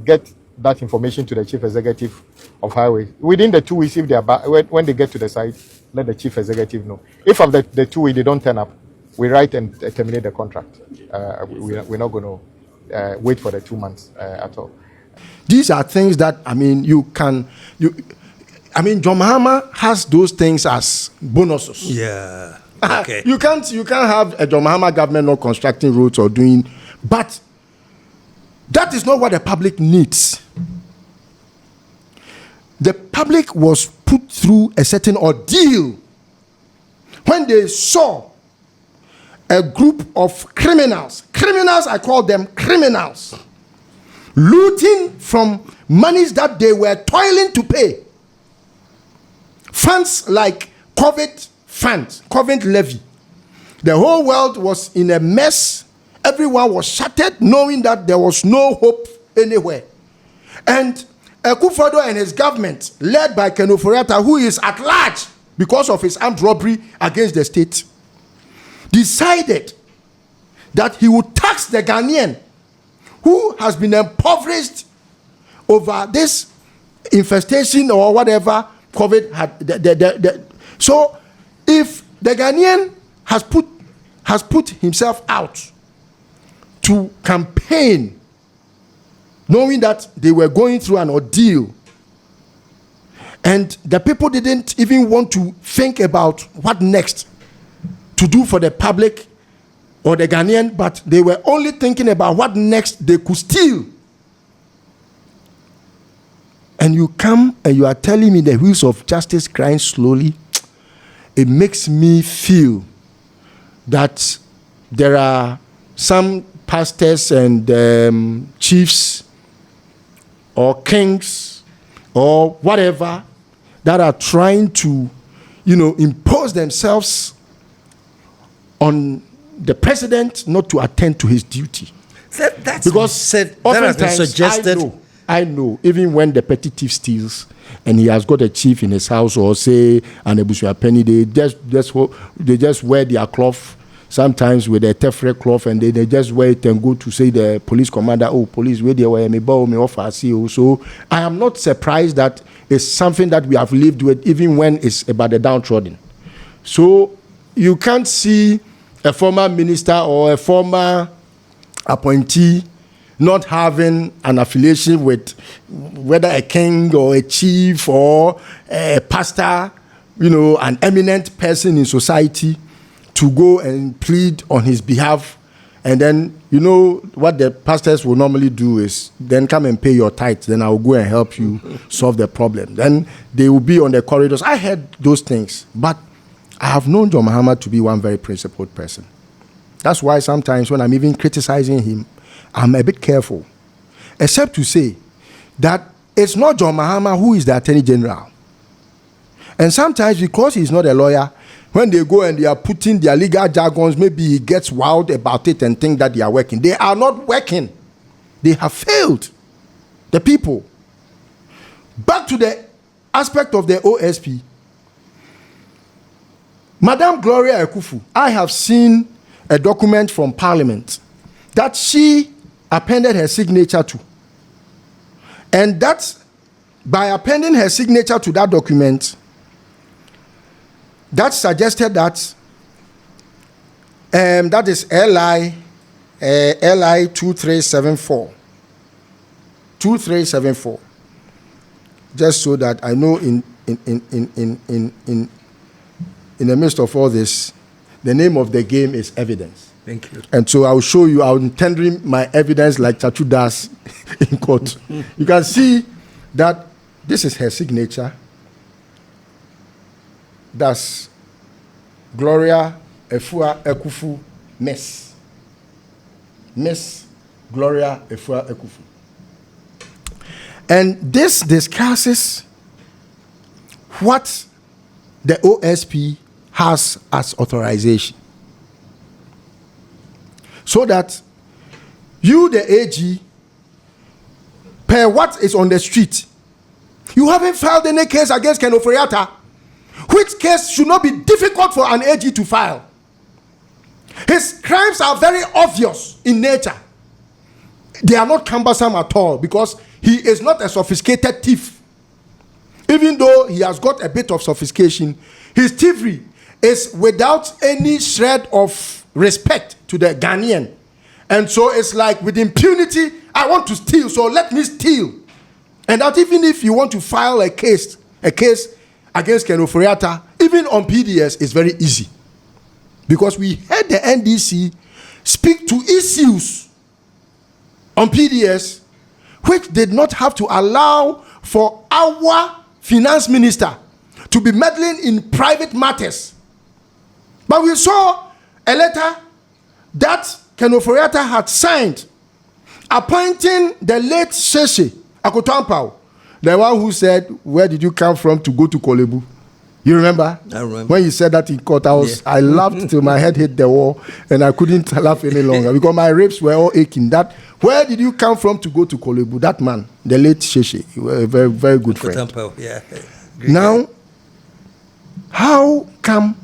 get that information to the chief executive of highway within the 2 weeks. If they are when they get to the site, let the chief executive know. If after the 2 weeks they don't turn up, we write and terminate the contract. We're not going to wait for the 2 months at all. These are things that, John Mahama has those things as bonuses. Yeah. Okay. You can't have a John Mahama government not constructing roads or doing, but that is not what the public needs. The public was put through a certain ordeal when they saw a group of criminals, I call them criminals, looting from monies that they were toiling to pay. Funds like COVID levy. The whole world was in a mess. Everyone was shattered, knowing that there was no hope anywhere. And Akufo-Addo and his government, led by Ken Ofori-Atta, who is at large because of his armed robbery against the state, decided that he would tax the Ghanaian who has been impoverished over this infestation or whatever COVID had. So if the Ghanaian has put himself out to campaign, knowing that they were going through an ordeal, and the people didn't even want to think about what next to do for the public or the Ghanaian, but they were only thinking about what next they could steal. And you come and you are telling me the wheels of justice grind slowly. It makes me feel that there are some pastors and chiefs or kings or whatever that are trying to, impose themselves on the president not to attend to his duty. That's because said. That has been suggested. I know, even when the petty thief steals and he has got a chief in his house, or say an Ebusua penny, they just wear their cloth, sometimes with a tefre cloth, and they just wear it and go to say the police commander, police, where they were me bow me offer. So I am not surprised that it's something that we have lived with, even when it's about the downtrodden. So you can't see a former minister or a former appointee not having an affiliation with whether a king or a chief or a pastor, an eminent person in society, to go and plead on his behalf. And then, what the pastors will normally do is then come and pay your tithe. Then I will go and help you solve the problem. Then they will be on the corridors. I heard those things, but I have known John Mahama to be one very principled person. That's why sometimes when I'm even criticizing him, I'm a bit careful, except to say that it's not John Mahama who is the Attorney General. And sometimes, because he's not a lawyer, when they go and they are putting their legal jargons, maybe he gets wild about it and think that they are working. They are not working. They have failed the people. Back to the aspect of the OSP. Madam Gloria Ekufu, I have seen a document from Parliament that she appended her signature to. And that, by appending her signature to that document, that suggested that that is LI 2374. 2374. Just so that I know in the midst of all this, the name of the game is evidence. Thank you. And so I will show you, I'm tendering my evidence like Chachu does in court. You can see that this is her signature. That's Gloria Efua Ekufu Miss. Miss Gloria Efua Ekufu. And this discusses what the OSP has as authorization. So that you, the AG, per what is on the street, you haven't filed any case against Ken Ofori-Atta, which case should not be difficult for an AG to file. His crimes are very obvious in nature. They are not cumbersome at all because he is not a sophisticated thief. Even though he has got a bit of sophistication, his thievery is without any shred of respect to the Ghanaian And so it's like with impunity, I want to steal, so let me steal. And that even if you want to file a case against Ken Ofori-Atta, even on PDS, it's very easy. Because we had the NDC speak to issues on PDS which did not have to allow for our finance minister to be meddling in private matters. But we saw a letter that Ken Ofori-Atta had signed appointing the late Sheshe Akoto-Ampao, the one who said, "Where did you come from to go to Kolebu?" You remember? I remember. When you said that in court, I laughed till my head hit the wall and I couldn't laugh any longer because my ribs were all aching. That, where did you come from to go to Kolebu? That man, the late Sheshe, he was a very, very good friend. Akoto-Ampao, yeah. Now, how come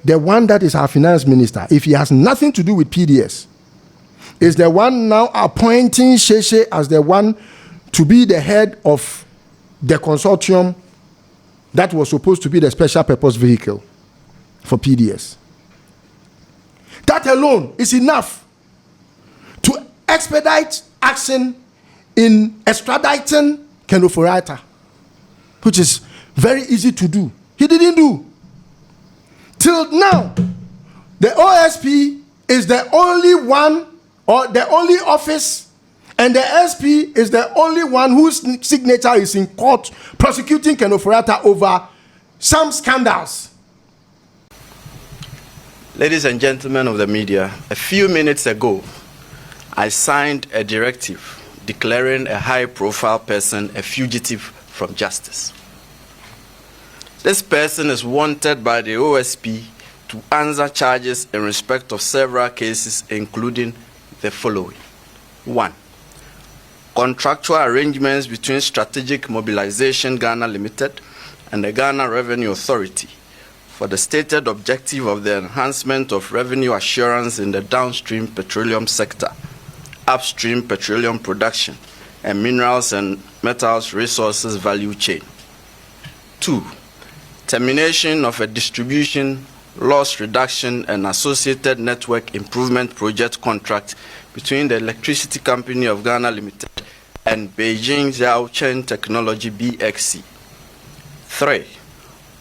the one that is our finance minister, if he has nothing to do with PDS, is the one now appointing Sheshe as the one to be the head of the consortium that was supposed to be the special purpose vehicle for PDS? That alone is enough to expedite action in extraditing Ken Ofori-Atta, which is very easy to do. He didn't do. Till now, the OSP is the only one or the only office, and the SP is the only one whose signature is in court prosecuting Ken Ofori-Atta over some scandals. Ladies and gentlemen of the media, a few minutes ago, I signed a directive declaring a high-profile person a fugitive from justice. This person is wanted by the OSP to answer charges in respect of several cases, including the following. 1. Contractual arrangements between Strategic Mobilization Ghana Limited and the Ghana Revenue Authority for the stated objective of the enhancement of revenue assurance in the downstream petroleum sector, upstream petroleum production, and minerals and metals resources value chain. 2. Termination of a distribution, loss reduction, and associated network improvement project contract between the Electricity Company of Ghana Limited and Beijing Zhaochen Technology BXC. 3.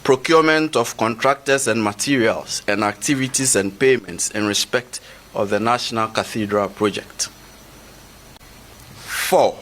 Procurement of contractors and materials and activities and payments in respect of the National Cathedral project. 4.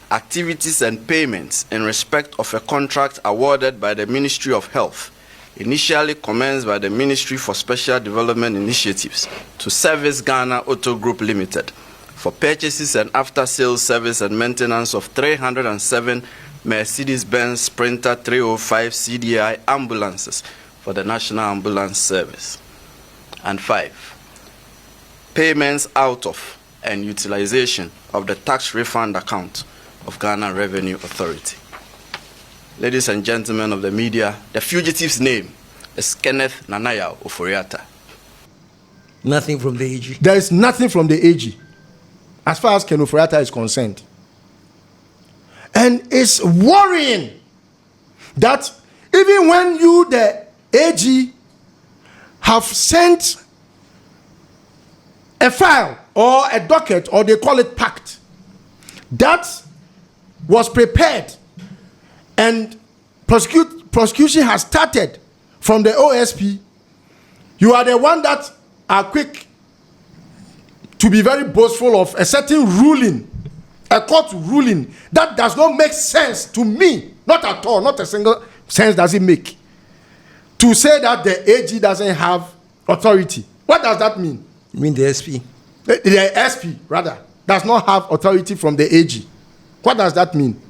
Activities and payments in respect of a contract awarded by the Ministry of Health, initially commenced by the Ministry for Special Development Initiatives to Service Ghana Auto Group Limited for purchases and after-sales service and maintenance of 307 Mercedes-Benz Sprinter 305 CDI ambulances for the National Ambulance Service. And 5. Payments out of and utilization of the tax refund account of Ghana Revenue Authority. Ladies and gentlemen of the media, the fugitive's name is Kenneth Nanaya Ofori-Atta. Nothing from the AG. There is nothing from the AG as far as Ken Ofori-Atta is concerned. And it's worrying that even when you, the AG, have sent a file or a docket, or they call it pact, that was prepared and prosecution has started from the OSP, you are the one that are quick to be very boastful of a certain ruling, a court ruling that does not make sense to me, not at all, not a single sense does it make, to say that the AG doesn't have authority. What does that mean? You mean the SP? The SP, rather, does not have authority from the AG. What does that mean?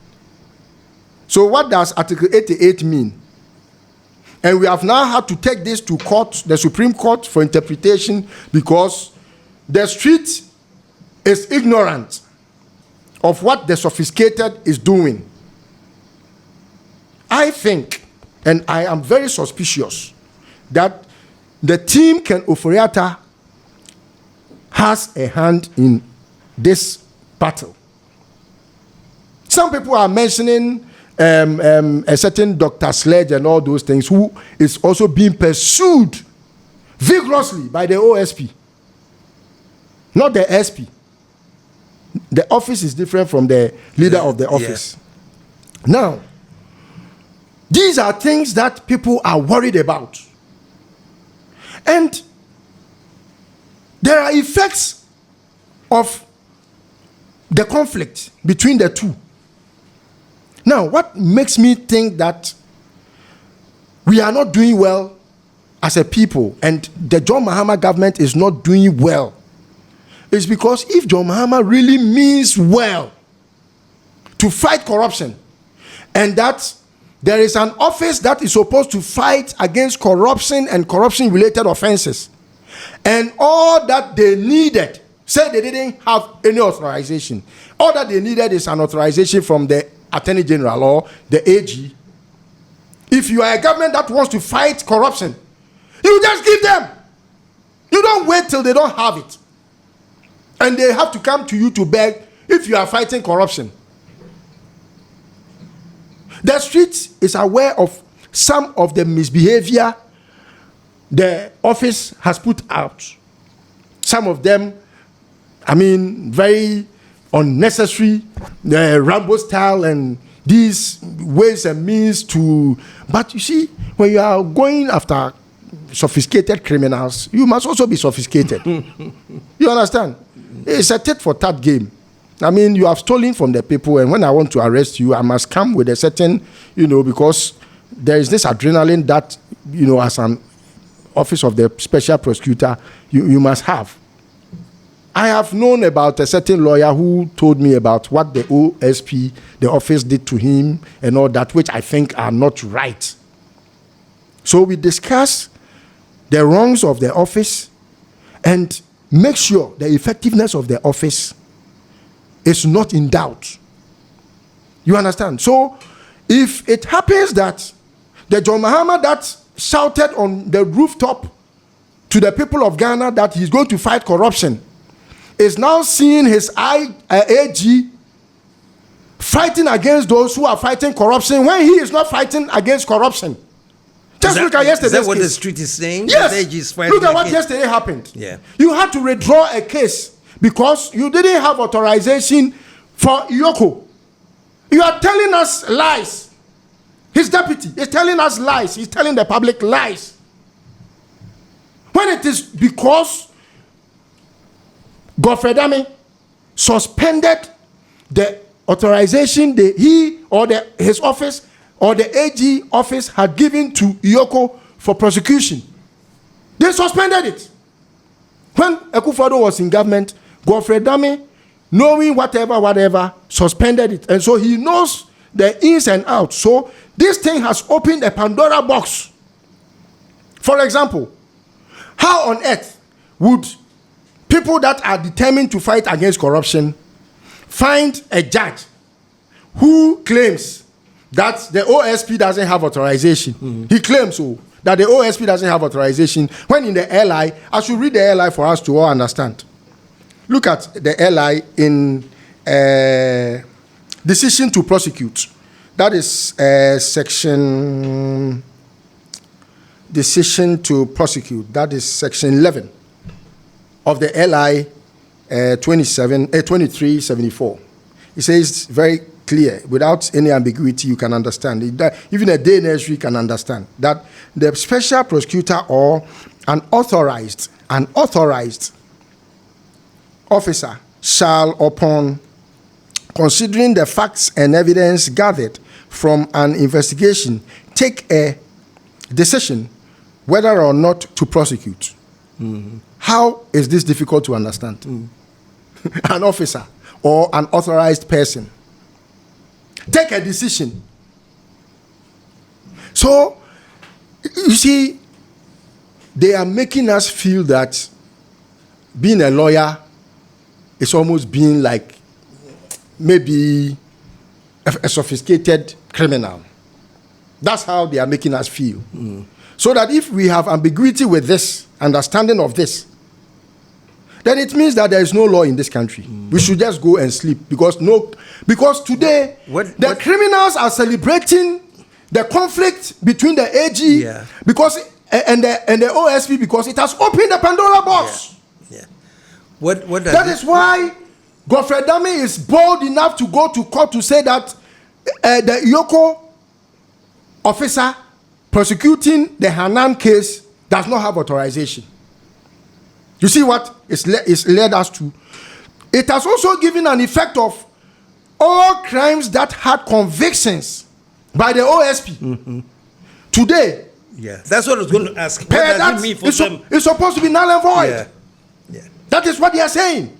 So what does Article 88 mean? And we have now had to take this to court, the Supreme Court, for interpretation, because the street is ignorant of what the sophisticated is doing. I think, and I am very suspicious, that the team Ken Ofori-Atta has a hand in this battle. Some people are mentioning a certain Dr. Sledge and all those things, who is also being pursued vigorously by the OSP. not the SP. The office is different from the leader of the office. Now, these are things that people are worried about. And there are effects of the conflict between the two. Now, what makes me think that we are not doing well as a people and the John Mahama government is not doing well is because if John Mahama really means well to fight corruption, and that there is an office that is supposed to fight against corruption and corruption-related offenses, and all that they needed, say they didn't have any authorization, all that they needed is an authorization from the Attorney General or the AG. If you are a government that wants to fight corruption, you just give them. You don't wait till they don't have it. And they have to come to you to beg if you are fighting corruption. The street is aware of some of the misbehavior the office has put out. Some of them, very unnecessary, Rambo style and these ways and means to... But you see, when you are going after sophisticated criminals, you must also be sophisticated. You understand? It's a tit-for-tat game. You have stolen from the people, and when I want to arrest you, I must come with a certain, because there is this adrenaline that, as an office of the special prosecutor, you must have. I have known about a certain lawyer who told me about what the OSP, the office, did to him and all that, which I think are not right. So we discuss the wrongs of the office and make sure the effectiveness of the office is not in doubt. You understand? So if it happens that the John Mahama that shouted on the rooftop to the people of Ghana that he's going to fight corruption is now seeing his AG fighting against those who are fighting corruption when he is not fighting against corruption. Just look at yesterday's case. Is that what the street is saying? Yes. Look at what yesterday happened. Yeah. You had to withdraw a case because you didn't have authorization for Iyoko. You are telling us lies. His deputy is telling us lies. He's telling the public lies. When it is because Godfrey Dame suspended the authorization he or his office or the AG office had given to Iyoko for prosecution. They suspended it. When Akufo-Addo was in government, Godfrey Dame, knowing whatever, suspended it. And so he knows the ins and outs. So this thing has opened a Pandora box. For example, how on earth would people that are determined to fight against corruption find a judge who claims that the OSP doesn't have authorization? He claims that the OSP doesn't have authorization when in the LI, I should read the LI for us to all understand. Look at the LI in decision to prosecute. That is section decision to prosecute. That is section 11 of the LI 2374. It says very clear, without any ambiguity, you can understand. Even a day nursery can understand that the special prosecutor or an authorized officer shall, upon considering the facts and evidence gathered from an investigation, take a decision whether or not to prosecute. How is this difficult to understand? An officer or an authorized person take a decision. So, you see, they are making us feel that being a lawyer is almost being like maybe a sophisticated criminal. That's how they are making us feel. So that if we have ambiguity with this, understanding of this, then it means that there is no law in this country. We should just go and sleep because today the criminals are celebrating the conflict between the AG and the OSP because it has opened the Pandora box. What does That is why Godfrey Dami is bold enough to go to court to say that the Yoko officer prosecuting the Hanan case does not have authorization. You see what it's led us to? It has also given an effect of all crimes that had convictions by the OSP. Today, yeah, that's what I was going to ask. What does it mean for them? It's supposed to be null and void. Yeah. Yeah. That is what they are saying.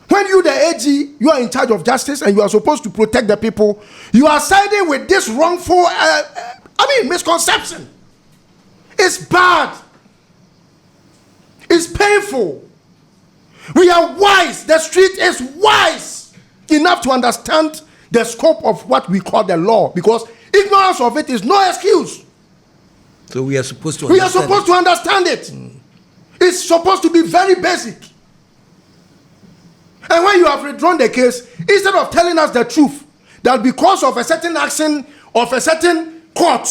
When you, the AG, you are in charge of justice and you are supposed to protect the people, you are siding with this wrongful, misconception. It's bad. It's painful. We are wise. The street is wise enough to understand the scope of what we call the law, because ignorance of it is no excuse. So we are supposed to understand it. It's supposed to be very basic. And when you have withdrawn the case, instead of telling us the truth, that because of a certain action of a certain court,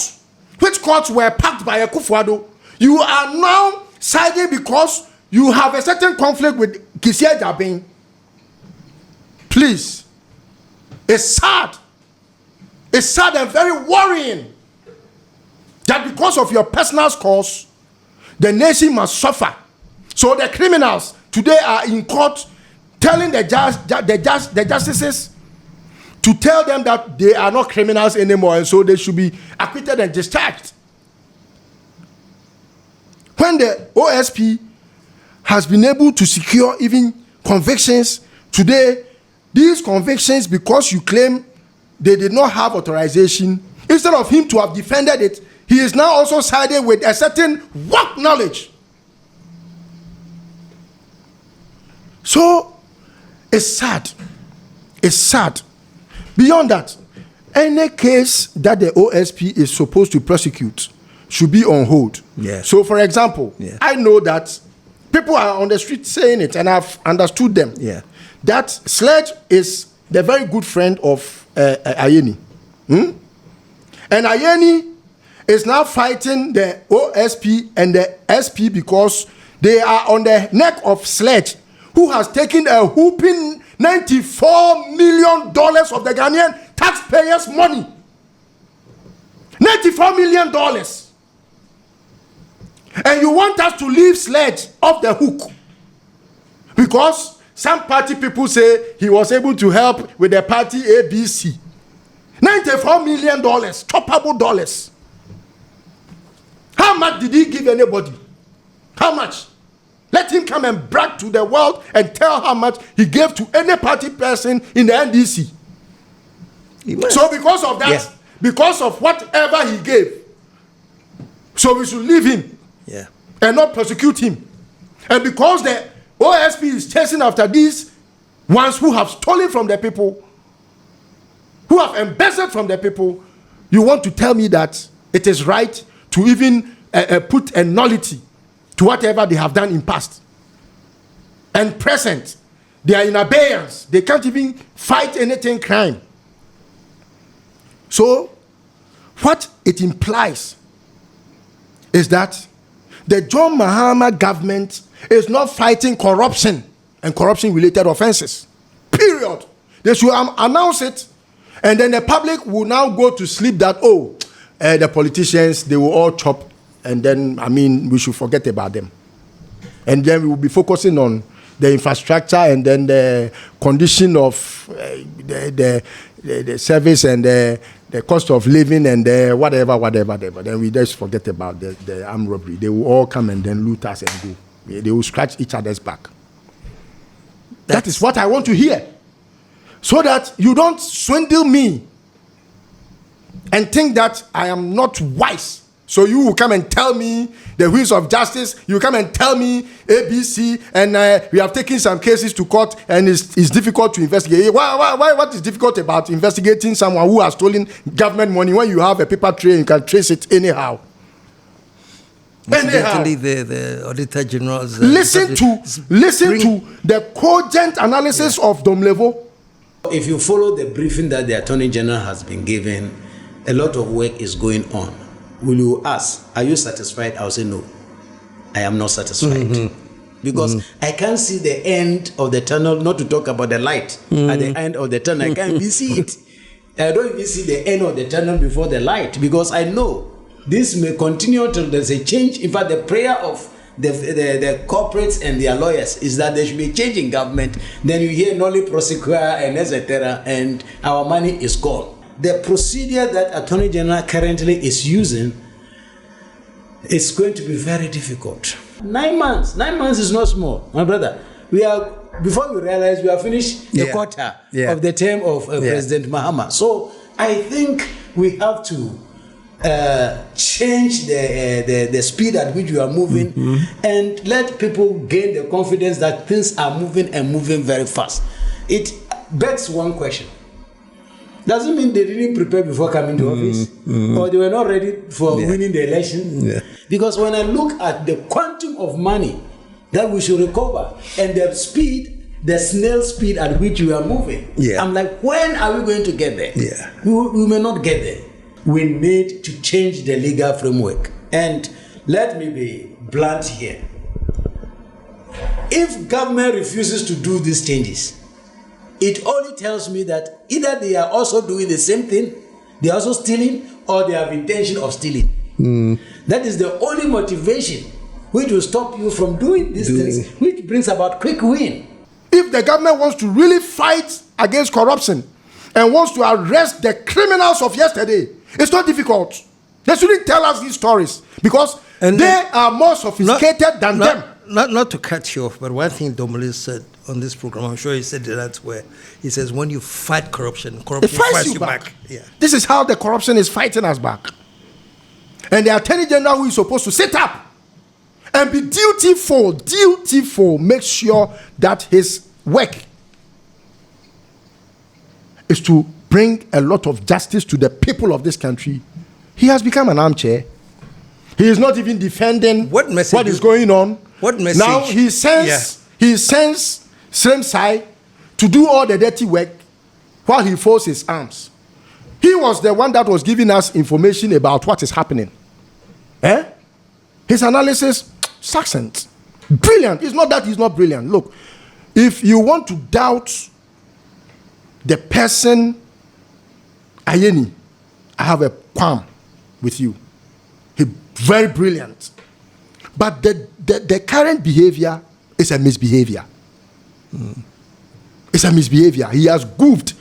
which courts were packed by a Kufuado, you are now siding because you have a certain conflict with Kisia Jabin. Please. It's sad. It's sad and very worrying that because of your personal cause, the nation must suffer. So the criminals today are in court telling the justices to tell them that they are not criminals anymore, and so they should be acquitted and discharged. When the OSP has been able to secure even convictions today, these convictions, because you claim they did not have authorization, instead of him to have defended it, he is now also siding with a certain work knowledge. So it's sad. It's sad. Beyond that, any case that the OSP is supposed to prosecute should be on hold. Yeah. So, for example, I know that people are on the street saying it, and I've understood them. Yeah. That Sledge is the very good friend of Ayeni. And Ayeni is now fighting the OSP and the SP because they are on the neck of Sledge, who has taken a whooping $94 million of the Ghanaian taxpayers' money. $94 million. And you want us to leave Sledge off the hook because some party people say he was able to help with the party ABC. $94 million, choppable dollars. How much did he give anybody? How much? Let him come and brag to the world and tell how much he gave to any party person in the NDC. So because of that, because of whatever he gave, so we should leave him and not prosecute him. And because the OSP is chasing after these ones who have stolen from the people, who have embezzled from the people, you want to tell me that it is right to even put a nullity to whatever they have done in past and present. They are in abeyance. They can't even fight anything crime. So what it implies is that the John Mahama government is not fighting corruption and corruption related offenses. Period. They should announce it, and then the public will now go to sleep that the politicians, they will all chop, and then we should forget about them. And then we will be focusing on the infrastructure and then the condition of the service and the cost of living and whatever. Then we just forget about the armed robbery. They will all come and then loot us and go. They will scratch each other's back. That is what I want to hear. So that you don't swindle me and think that I am not wise. So you will come and tell me the wheels of justice. You come and tell me ABC, and we have taken some cases to court, and it's difficult to investigate. Why? What is difficult about investigating someone who has stolen government money when you have a paper trail, you can trace it anyhow? Incidentally, the Auditor General's... Listen to the cogent analysis of Domlevo. If you follow the briefing that the Attorney General has been given, a lot of work is going on. Will you ask, are you satisfied? I'll say no. I am not satisfied. because I can't see the end of the tunnel, not to talk about the light at the end of the tunnel. I can't even see it. I don't even see the end of the tunnel before the light, because I know this may continue until there's a change. In fact, the prayer of the corporates and their lawyers is that there should be a change in government. Then you hear nolli prosequa and etc., and our money is gone. The procedure that Attorney General currently is using is going to be very difficult. 9 months. 9 months is not small, my brother. Before we realize, we have finished the quarter of the term of President Mahama. So I think we have to change the speed at which we are moving and let people gain the confidence that things are moving and moving very fast. It begs one question. Doesn't mean they didn't prepare before coming to office, or they were not ready for winning the election. Because when I look at the quantum of money that we should recover and the speed, the snail speed at which we are moving, I'm like, when are we going to get there? We may not get there. We need to change the legal framework. And let me be blunt here. If government refuses to do these changes, it only tells me that either they are also doing the same thing, they are also stealing, or they have intention of stealing. That is the only motivation which will stop you from doing these things, which brings about quick win. If the government wants to really fight against corruption and wants to arrest the criminals of yesterday, it's not difficult. They shouldn't tell us these stories, because they are more sophisticated than them. Not to cut you off, but one thing Dominic said on this program, I'm sure he said it elsewhere. He says, when you fight corruption fights you back. This is how the corruption is fighting us back. And the Attorney General, who is supposed to sit up and be dutiful, make sure that his work is to bring a lot of justice to the people of this country. He has become an armchair. He is not even defending what is going on. What message? Now he sends Sremsai to do all the dirty work while he folds his arms. He was the one that was giving us information about what is happening. His analysis, succinct, brilliant. It's not that he's not brilliant. Look, if you want to doubt the person Ayeni, I have a qualm with you. He's very brilliant. But the current behavior is a misbehavior. It's a misbehavior. He has goofed.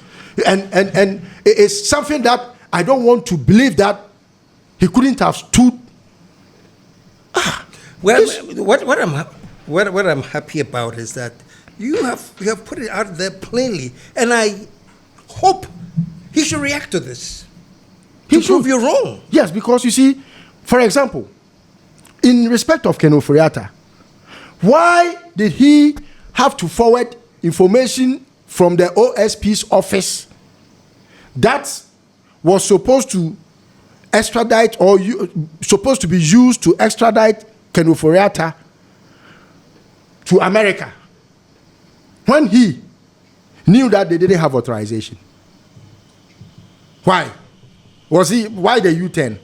And it's something that I don't want to believe that he couldn't have stood. Well, what I'm happy about is that you have put it out there plainly, and I hope he should react to this. He should prove you wrong. Yes, because you see, for example, in respect of Ken Ofori-Atta, why did he have to forward information from the OSP's office that was supposed to extradite or supposed to be used to extradite Ken Ofori-Atta to America, when he knew that they didn't have authorization? Why? Why the U-turn?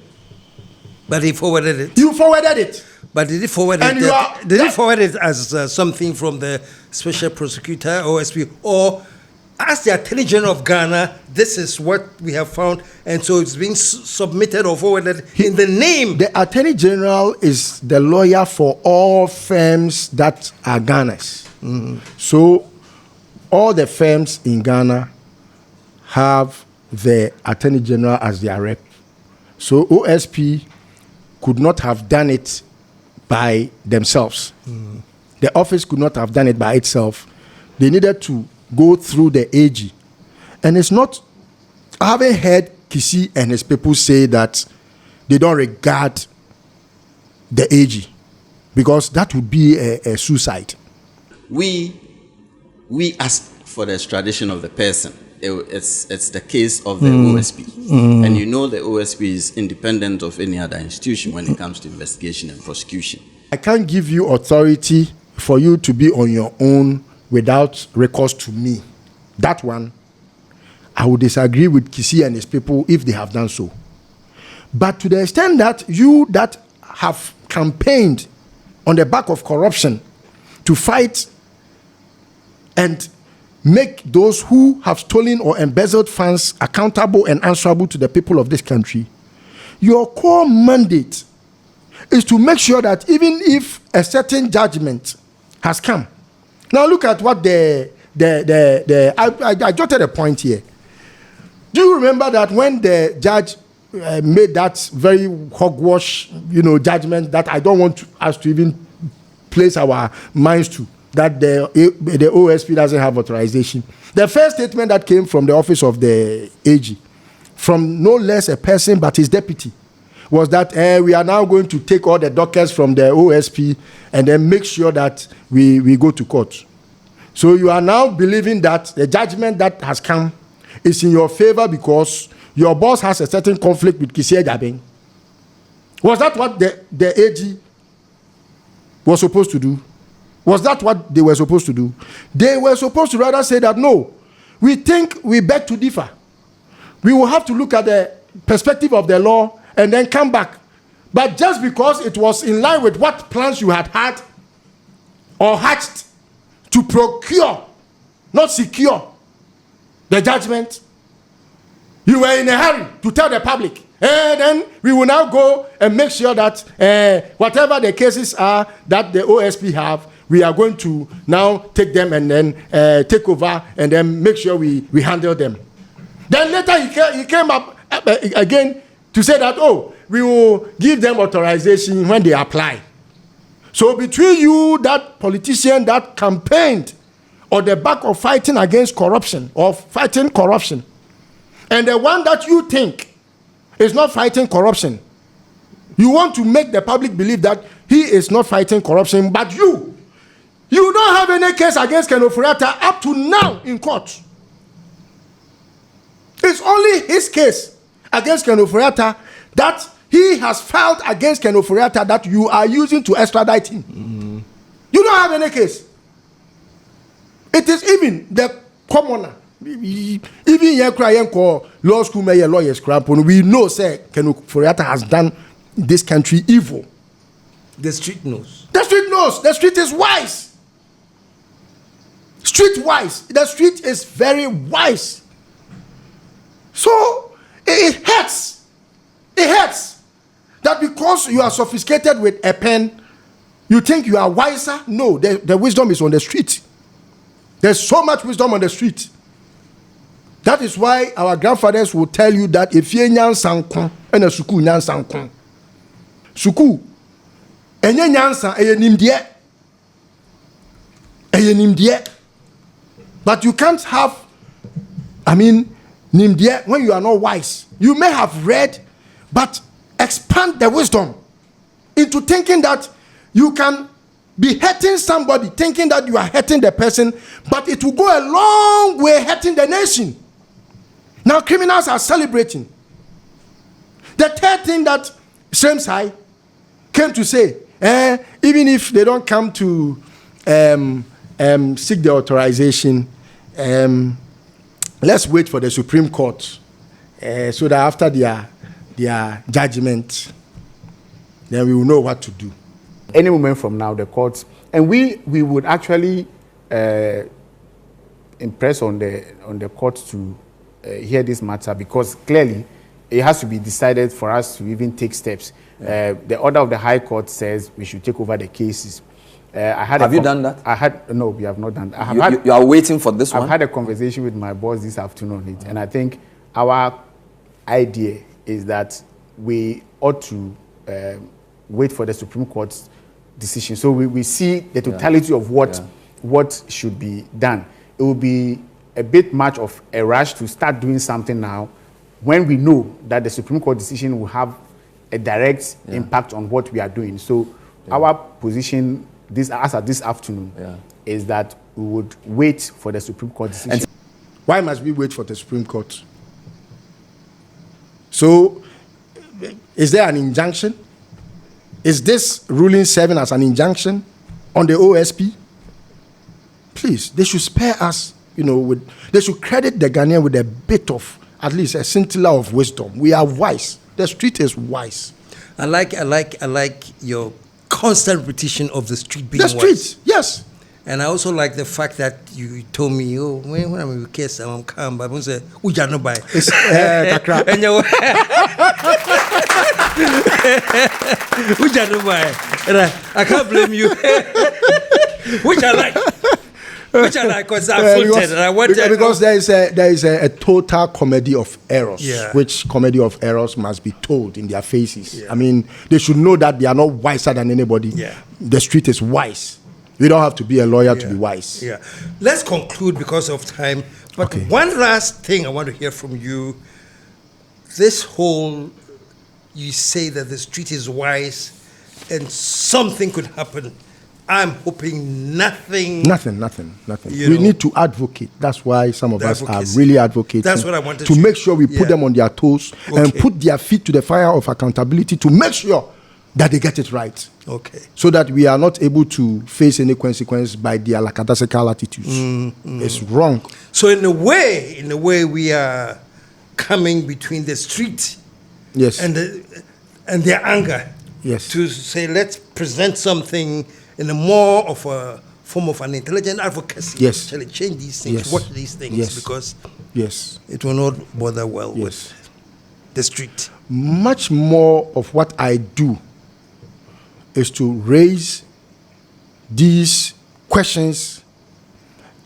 But he forwarded it. You forwarded it. But did he forward it? Did he forward it as something from the special prosecutor, OSP, or as the Attorney General of Ghana? This is what we have found, and so it's being submitted or forwarded in the name. The Attorney General is the lawyer for all firms that are Ghana's. So all the firms in Ghana have the Attorney General as their rep. So OSP could not have done it by themselves. The office could not have done it by itself. They needed to go through the AG. And it's not, I haven't heard Kisi and his people say that they don't regard the AG, because that would be a suicide. We ask for the extradition of the person. It's the case of the OSP. And you know the OSP is independent of any other institution when it comes to investigation and prosecution. I can't give you authority for you to be on your own without recourse to me. That one, I would disagree with Kisi and his people if they have done so. But to the extent that you that have campaigned on the back of corruption, to fight and make those who have stolen or embezzled funds accountable and answerable to the people of this country, your core mandate is to make sure that even if a certain judgment has come. Now look at what I jotted a point here. Do you remember that when the judge made that very hogwash, judgment that I don't want us to even place our minds to, that the OSP doesn't have authorization? The first statement that came from the office of the AG, from no less a person but his deputy, was that we are now going to take all the dockets from the OSP and then make sure that we go to court. So you are now believing that the judgment that has come is in your favor because your boss has a certain conflict with Kisié Jabeng. Was that what the AG was supposed to do? Was that what they were supposed to do? They were supposed to rather say that, no, we think we beg to differ. We will have to look at the perspective of the law and then come back. But just because it was in line with what plans you had or hatched to procure, not secure, the judgment, you were in a hurry to tell the public. And then we will now go and make sure that whatever the cases are that the OSP have, we are going to now take them and then take over and then make sure we handle them. Then later he came up again to say that, we will give them authorization when they apply. So between you, that politician that campaigned on the back of fighting against corruption or fighting corruption, and the one that you think is not fighting corruption, you want to make the public believe that he is not fighting corruption, but you don't have any case against Ken Ofori-Atta up to now in court. It's only his case against Ken Ofori-Atta that he has filed against Ken Ofori-Atta that you are using to extradite him. Mm-hmm. You don't have any case. It is even the commoner. Even call law school mayor lawyers crampon. We know say Ken Ofori-Atta has done this country evil. The street knows. The street knows. The street is wise. Street wise. The street is very wise. So it hurts. It hurts that because you are sophisticated with a pen, you think you are wiser. No, the wisdom is on the street. There's so much wisdom on the street. That is why our grandfathers will tell you that if you nyan sankon and a suku nyan sankon, suku enye nyansa nimdie. But you can't have, nimdie when you are not wise. You may have read, but expand the wisdom into thinking that you can be hurting somebody, thinking that you are hurting the person, but it will go a long way hurting the nation. Now criminals are celebrating. The third thing that Shremsai came to say, even if they don't come to seek the authorization, let's wait for the Supreme Court so that after their judgment, then we will know what to do. Any moment from now, the courts, and we would actually impress on the court to hear this matter, because clearly it has to be decided for us to even take steps. The order of the High Court says we should take over the cases. Have you done that? No, we have not done that. You are waiting for this one? I've had a conversation with my boss this afternoon on it, and I think our idea is that we ought to wait for the Supreme Court's decision. So we see the totality of what should be done. It will be a bit much of a rush to start doing something now when we know that the Supreme Court decision will have a direct impact on what we are doing. So our position this afternoon is that we would wait for the Supreme Court decision. And why must we wait for the Supreme Court? So is there an injunction? Is this ruling serving as an injunction on the OSP? Please, they should spare us, they should credit the Ghanaian with a bit of, at least a scintilla of wisdom. We are wise. The street is wise. I like your constant repetition of the street being wise. The street, yes. And I also like the fact that you told me, oh, when I'm with kids, I'm calm, but I say, "Uja no buy." And you, Uja no buy. I can't blame you. Which I like. Because I voted and I wanted. Because there is a total comedy of errors, which comedy of errors must be told in their faces. Yeah. I mean, they should know that they are not wiser than anybody. Yeah. The street is wise. You don't have to be a lawyer to be wise. Yeah. Let's conclude because of time. But one last thing I want to hear from you. This whole, you say that the street is wise and something could happen. I'm hoping nothing. Nothing. We need to advocate. That's why some of us are really advocating. That's what I wanted to make sure we put them on their toes and put their feet to the fire of accountability to make sure that they get it right. Okay. So that we are not able to face any consequence by their lackadaisical attitudes. It's wrong. So in a way, we are coming between the street, and their anger. Yes. To say, let's present something in a more of a form of an intelligent advocacy. Yes. Shall it change these things? Watch these things because it will not bother well with the street. Much more of what I do is to raise these questions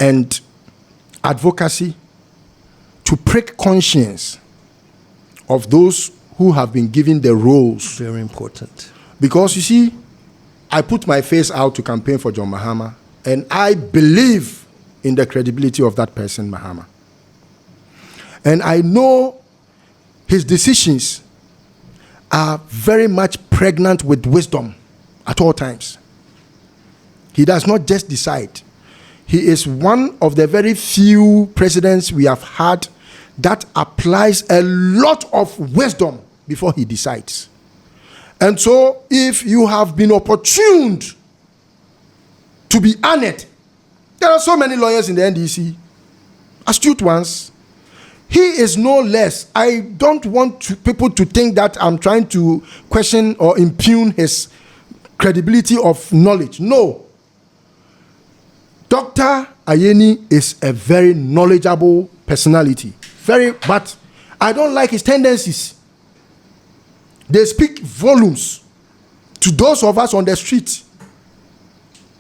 and advocacy to prick conscience of those who have been given the roles. Very important. Because you see, I put my face out to campaign for John Mahama, and I believe in the credibility of that person, Mahama. And I know his decisions are very much pregnant with wisdom at all times. He does not just decide. He is one of the very few presidents we have had that applies a lot of wisdom before he decides. And so, if you have been opportuned to be honored, there are so many lawyers in the NDC, astute ones. He is no less. I don't want people to think that I'm trying to question or impugn his credibility of knowledge. No. Dr. Ayeni is a very knowledgeable personality. But I don't like his tendencies. They speak volumes to those of us on the street.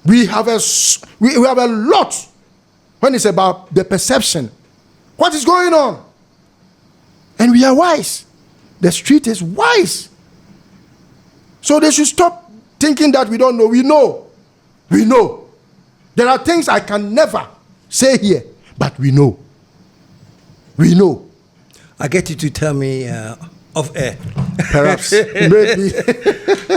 We have a lot when it's about the perception. What is going on? And we are wise. The street is wise. So they should stop thinking that we don't know. We know. We know. There are things I can never say here, but we know. We know. I get you to tell me off air. Perhaps. Maybe.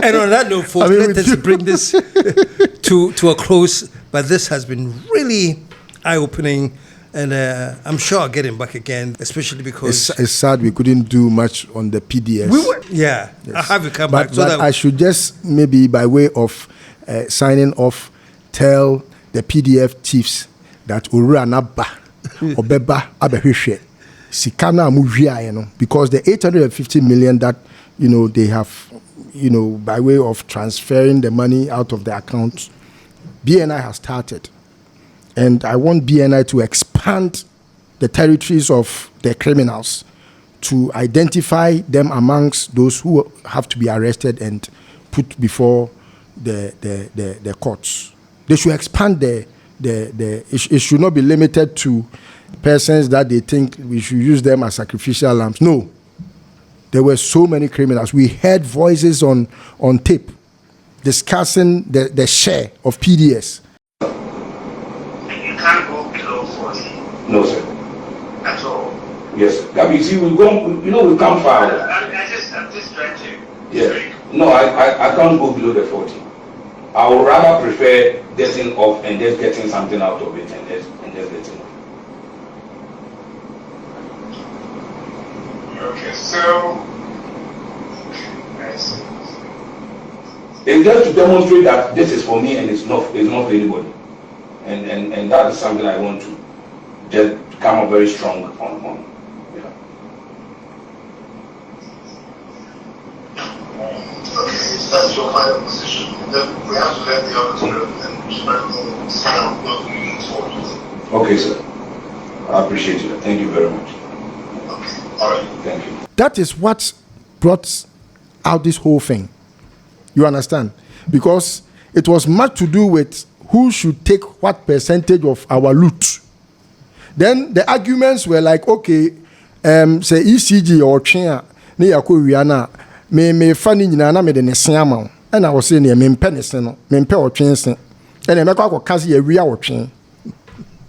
And on that note, folks, let us bring this to a close. But this has been really eye-opening. And I'm sure I'll get him back again, especially because... It's sad we couldn't do much on the PDS. Yes. I have you come back. But I should just, maybe by way of signing off, tell the PDF chiefs that Ura Naba, Obeba, Abehwishe, Sikana Mujia, because the 850 million that, they have, by way of transferring the money out of the account, BNI has started. And I want BNI to expand the territories of the criminals to identify them amongst those who have to be arrested and put before the courts. They should expand it should not be limited to persons that they think we should use them as sacrificial lambs. No. There were so many criminals. We heard voices on tape discussing the share of PDS. You can't go below 40. No, sir. At all. Yes. You see, we come far. I'm just trying to. Yes. No, I can't go below the 40. I would rather prefer getting off and just getting something out of it and just getting off. Okay, so I see. It's just to demonstrate that this is for me and it's not for anybody. And that is something I want to just come up very strong on. Yeah. Okay, if that's your final position, then we have to let the others know and Okay, sir. I appreciate it. Thank you very much. Okay. All right. Thank you. That is what brought out this whole thing. You understand? Because it was much to do with who should take what percentage of our loot. Then the arguments were like, okay, say ECG or China, ne yakowiana, me funny na me de ne siama. And I was saying, me penny no, me pe or Chinsen. And I make a kazi a real chain.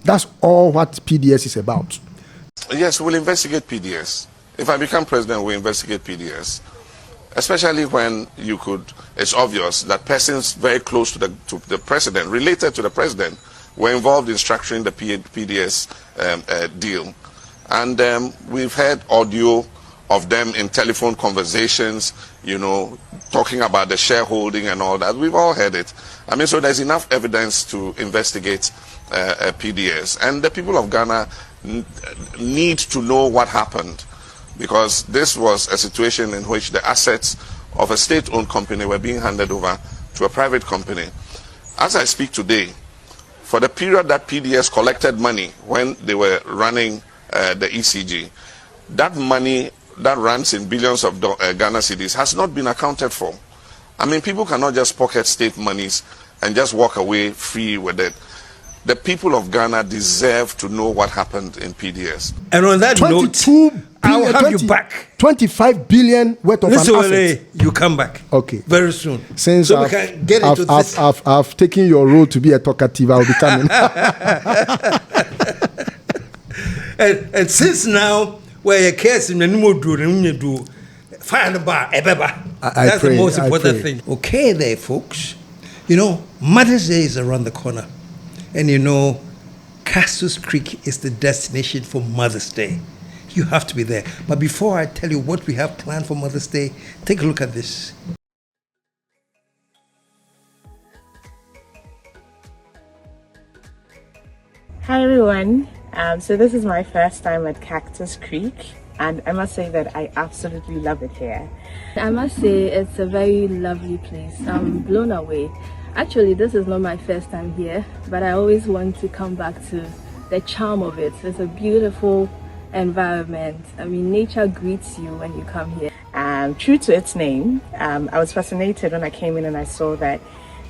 That's all what PDS is about. Yes, we'll investigate PDS. If I become president, we'll investigate PDS. Especially when it's obvious that persons very close to the president, related to the president, were involved in structuring the PDS deal. And we've heard audio of them in telephone conversations, talking about the shareholding and all that. We've all heard it. I mean, so there's enough evidence to investigate PDS. And the people of Ghana need to know what happened, because this was a situation in which the assets of a state-owned company were being handed over to a private company. As I speak today, for the period that PDS collected money when they were running the ECG, that money that runs in billions of Ghana cedis has not been accounted for. I mean, people cannot just pocket state monies and just walk away free with it. The people of Ghana deserve to know what happened in PDS. And on that note, I'll have you back. 25 billion worth of Listen, an asset. You come back. Okay. Very soon. Since so we can get into this. I've taken your role to be a talkative, I'll be coming. and since now, where your case in the new do, find a bar, that's the most important thing. Okay, there, folks. Mother's Day is around the corner. And Cactus Creek is the destination for Mother's Day. You have to be there. But before I tell you what we have planned for Mother's Day, take a look at this. Hi everyone. So this is my first time at Cactus Creek, and I must say that I absolutely love it here. I must say it's a very lovely place. I'm blown away. Actually, this is not my first time here, but I always want to come back to the charm of it. It's a beautiful environment. I mean, nature greets you when you come here. True to its name, I was fascinated when I came in and I saw that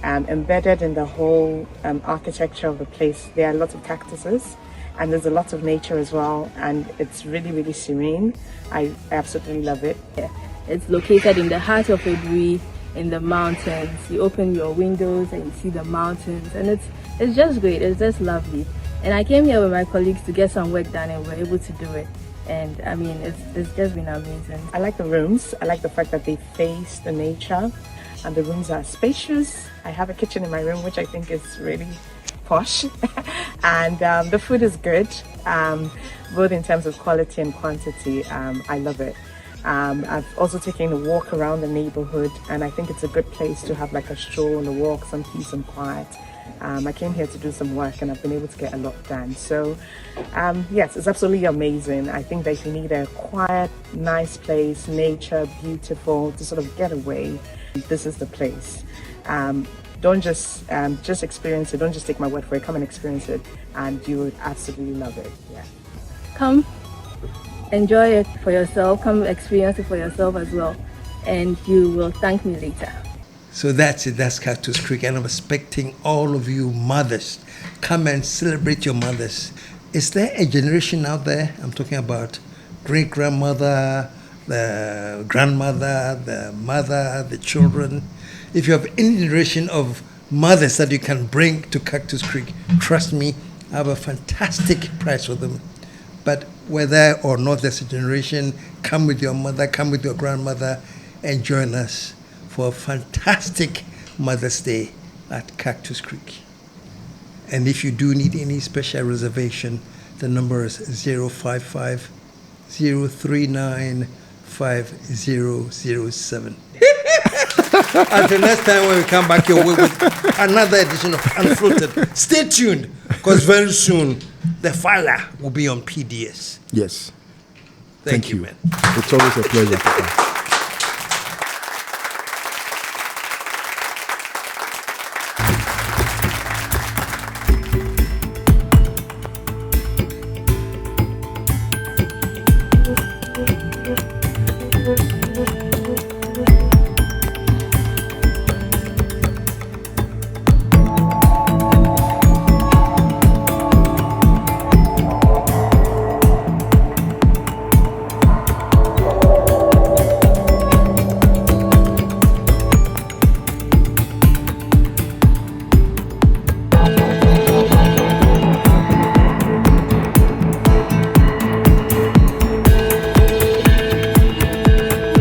embedded in the whole architecture of the place, there are lots of cactuses, and there's a lot of nature as well, and it's really, really serene. I absolutely love it. Yeah. It's located in the heart of Edui, in the mountains. You open your windows and you see the mountains, and it's just great. It's just lovely. And I came here with my colleagues to get some work done, and we're able to do it. And I mean, it's just been amazing. I like the rooms. I like the fact that they face the nature, and the rooms are spacious. I have a kitchen in my room, which I think is really posh. And the food is good, both in terms of quality and quantity. I love it. I've also taken a walk around the neighborhood, and I think it's a good place to have like a stroll, a walk, some peace and quiet. I came here to do some work, and I've been able to get a lot done. So yes, it's absolutely amazing. I think that you need a quiet, nice place, nature, beautiful, to sort of get away. This is the place. Don't just experience it. Don't just take my word for it. Come and experience it, and you would absolutely love it. Yeah. Come. Enjoy it for yourself, come experience it for yourself as well, and you will thank me later. So that's it, that's Cactus Creek, and I'm expecting all of you mothers, come and celebrate your mothers. Is there a generation out there, I'm talking about great-grandmother, the grandmother, the mother, the children, if you have any generation of mothers that you can bring to Cactus Creek, trust me, I have a fantastic price for them. But whether or not there's a generation, come with your mother, come with your grandmother, and join us for a fantastic Mother's Day at Cactus Creek. And if you do need any special reservation, the number is 055-039-5007. Until next time when we come back here with another edition of Unfiltered. Stay tuned, because very soon the fire will be on PDS. Yes. Thank you, man. It's always a pleasure.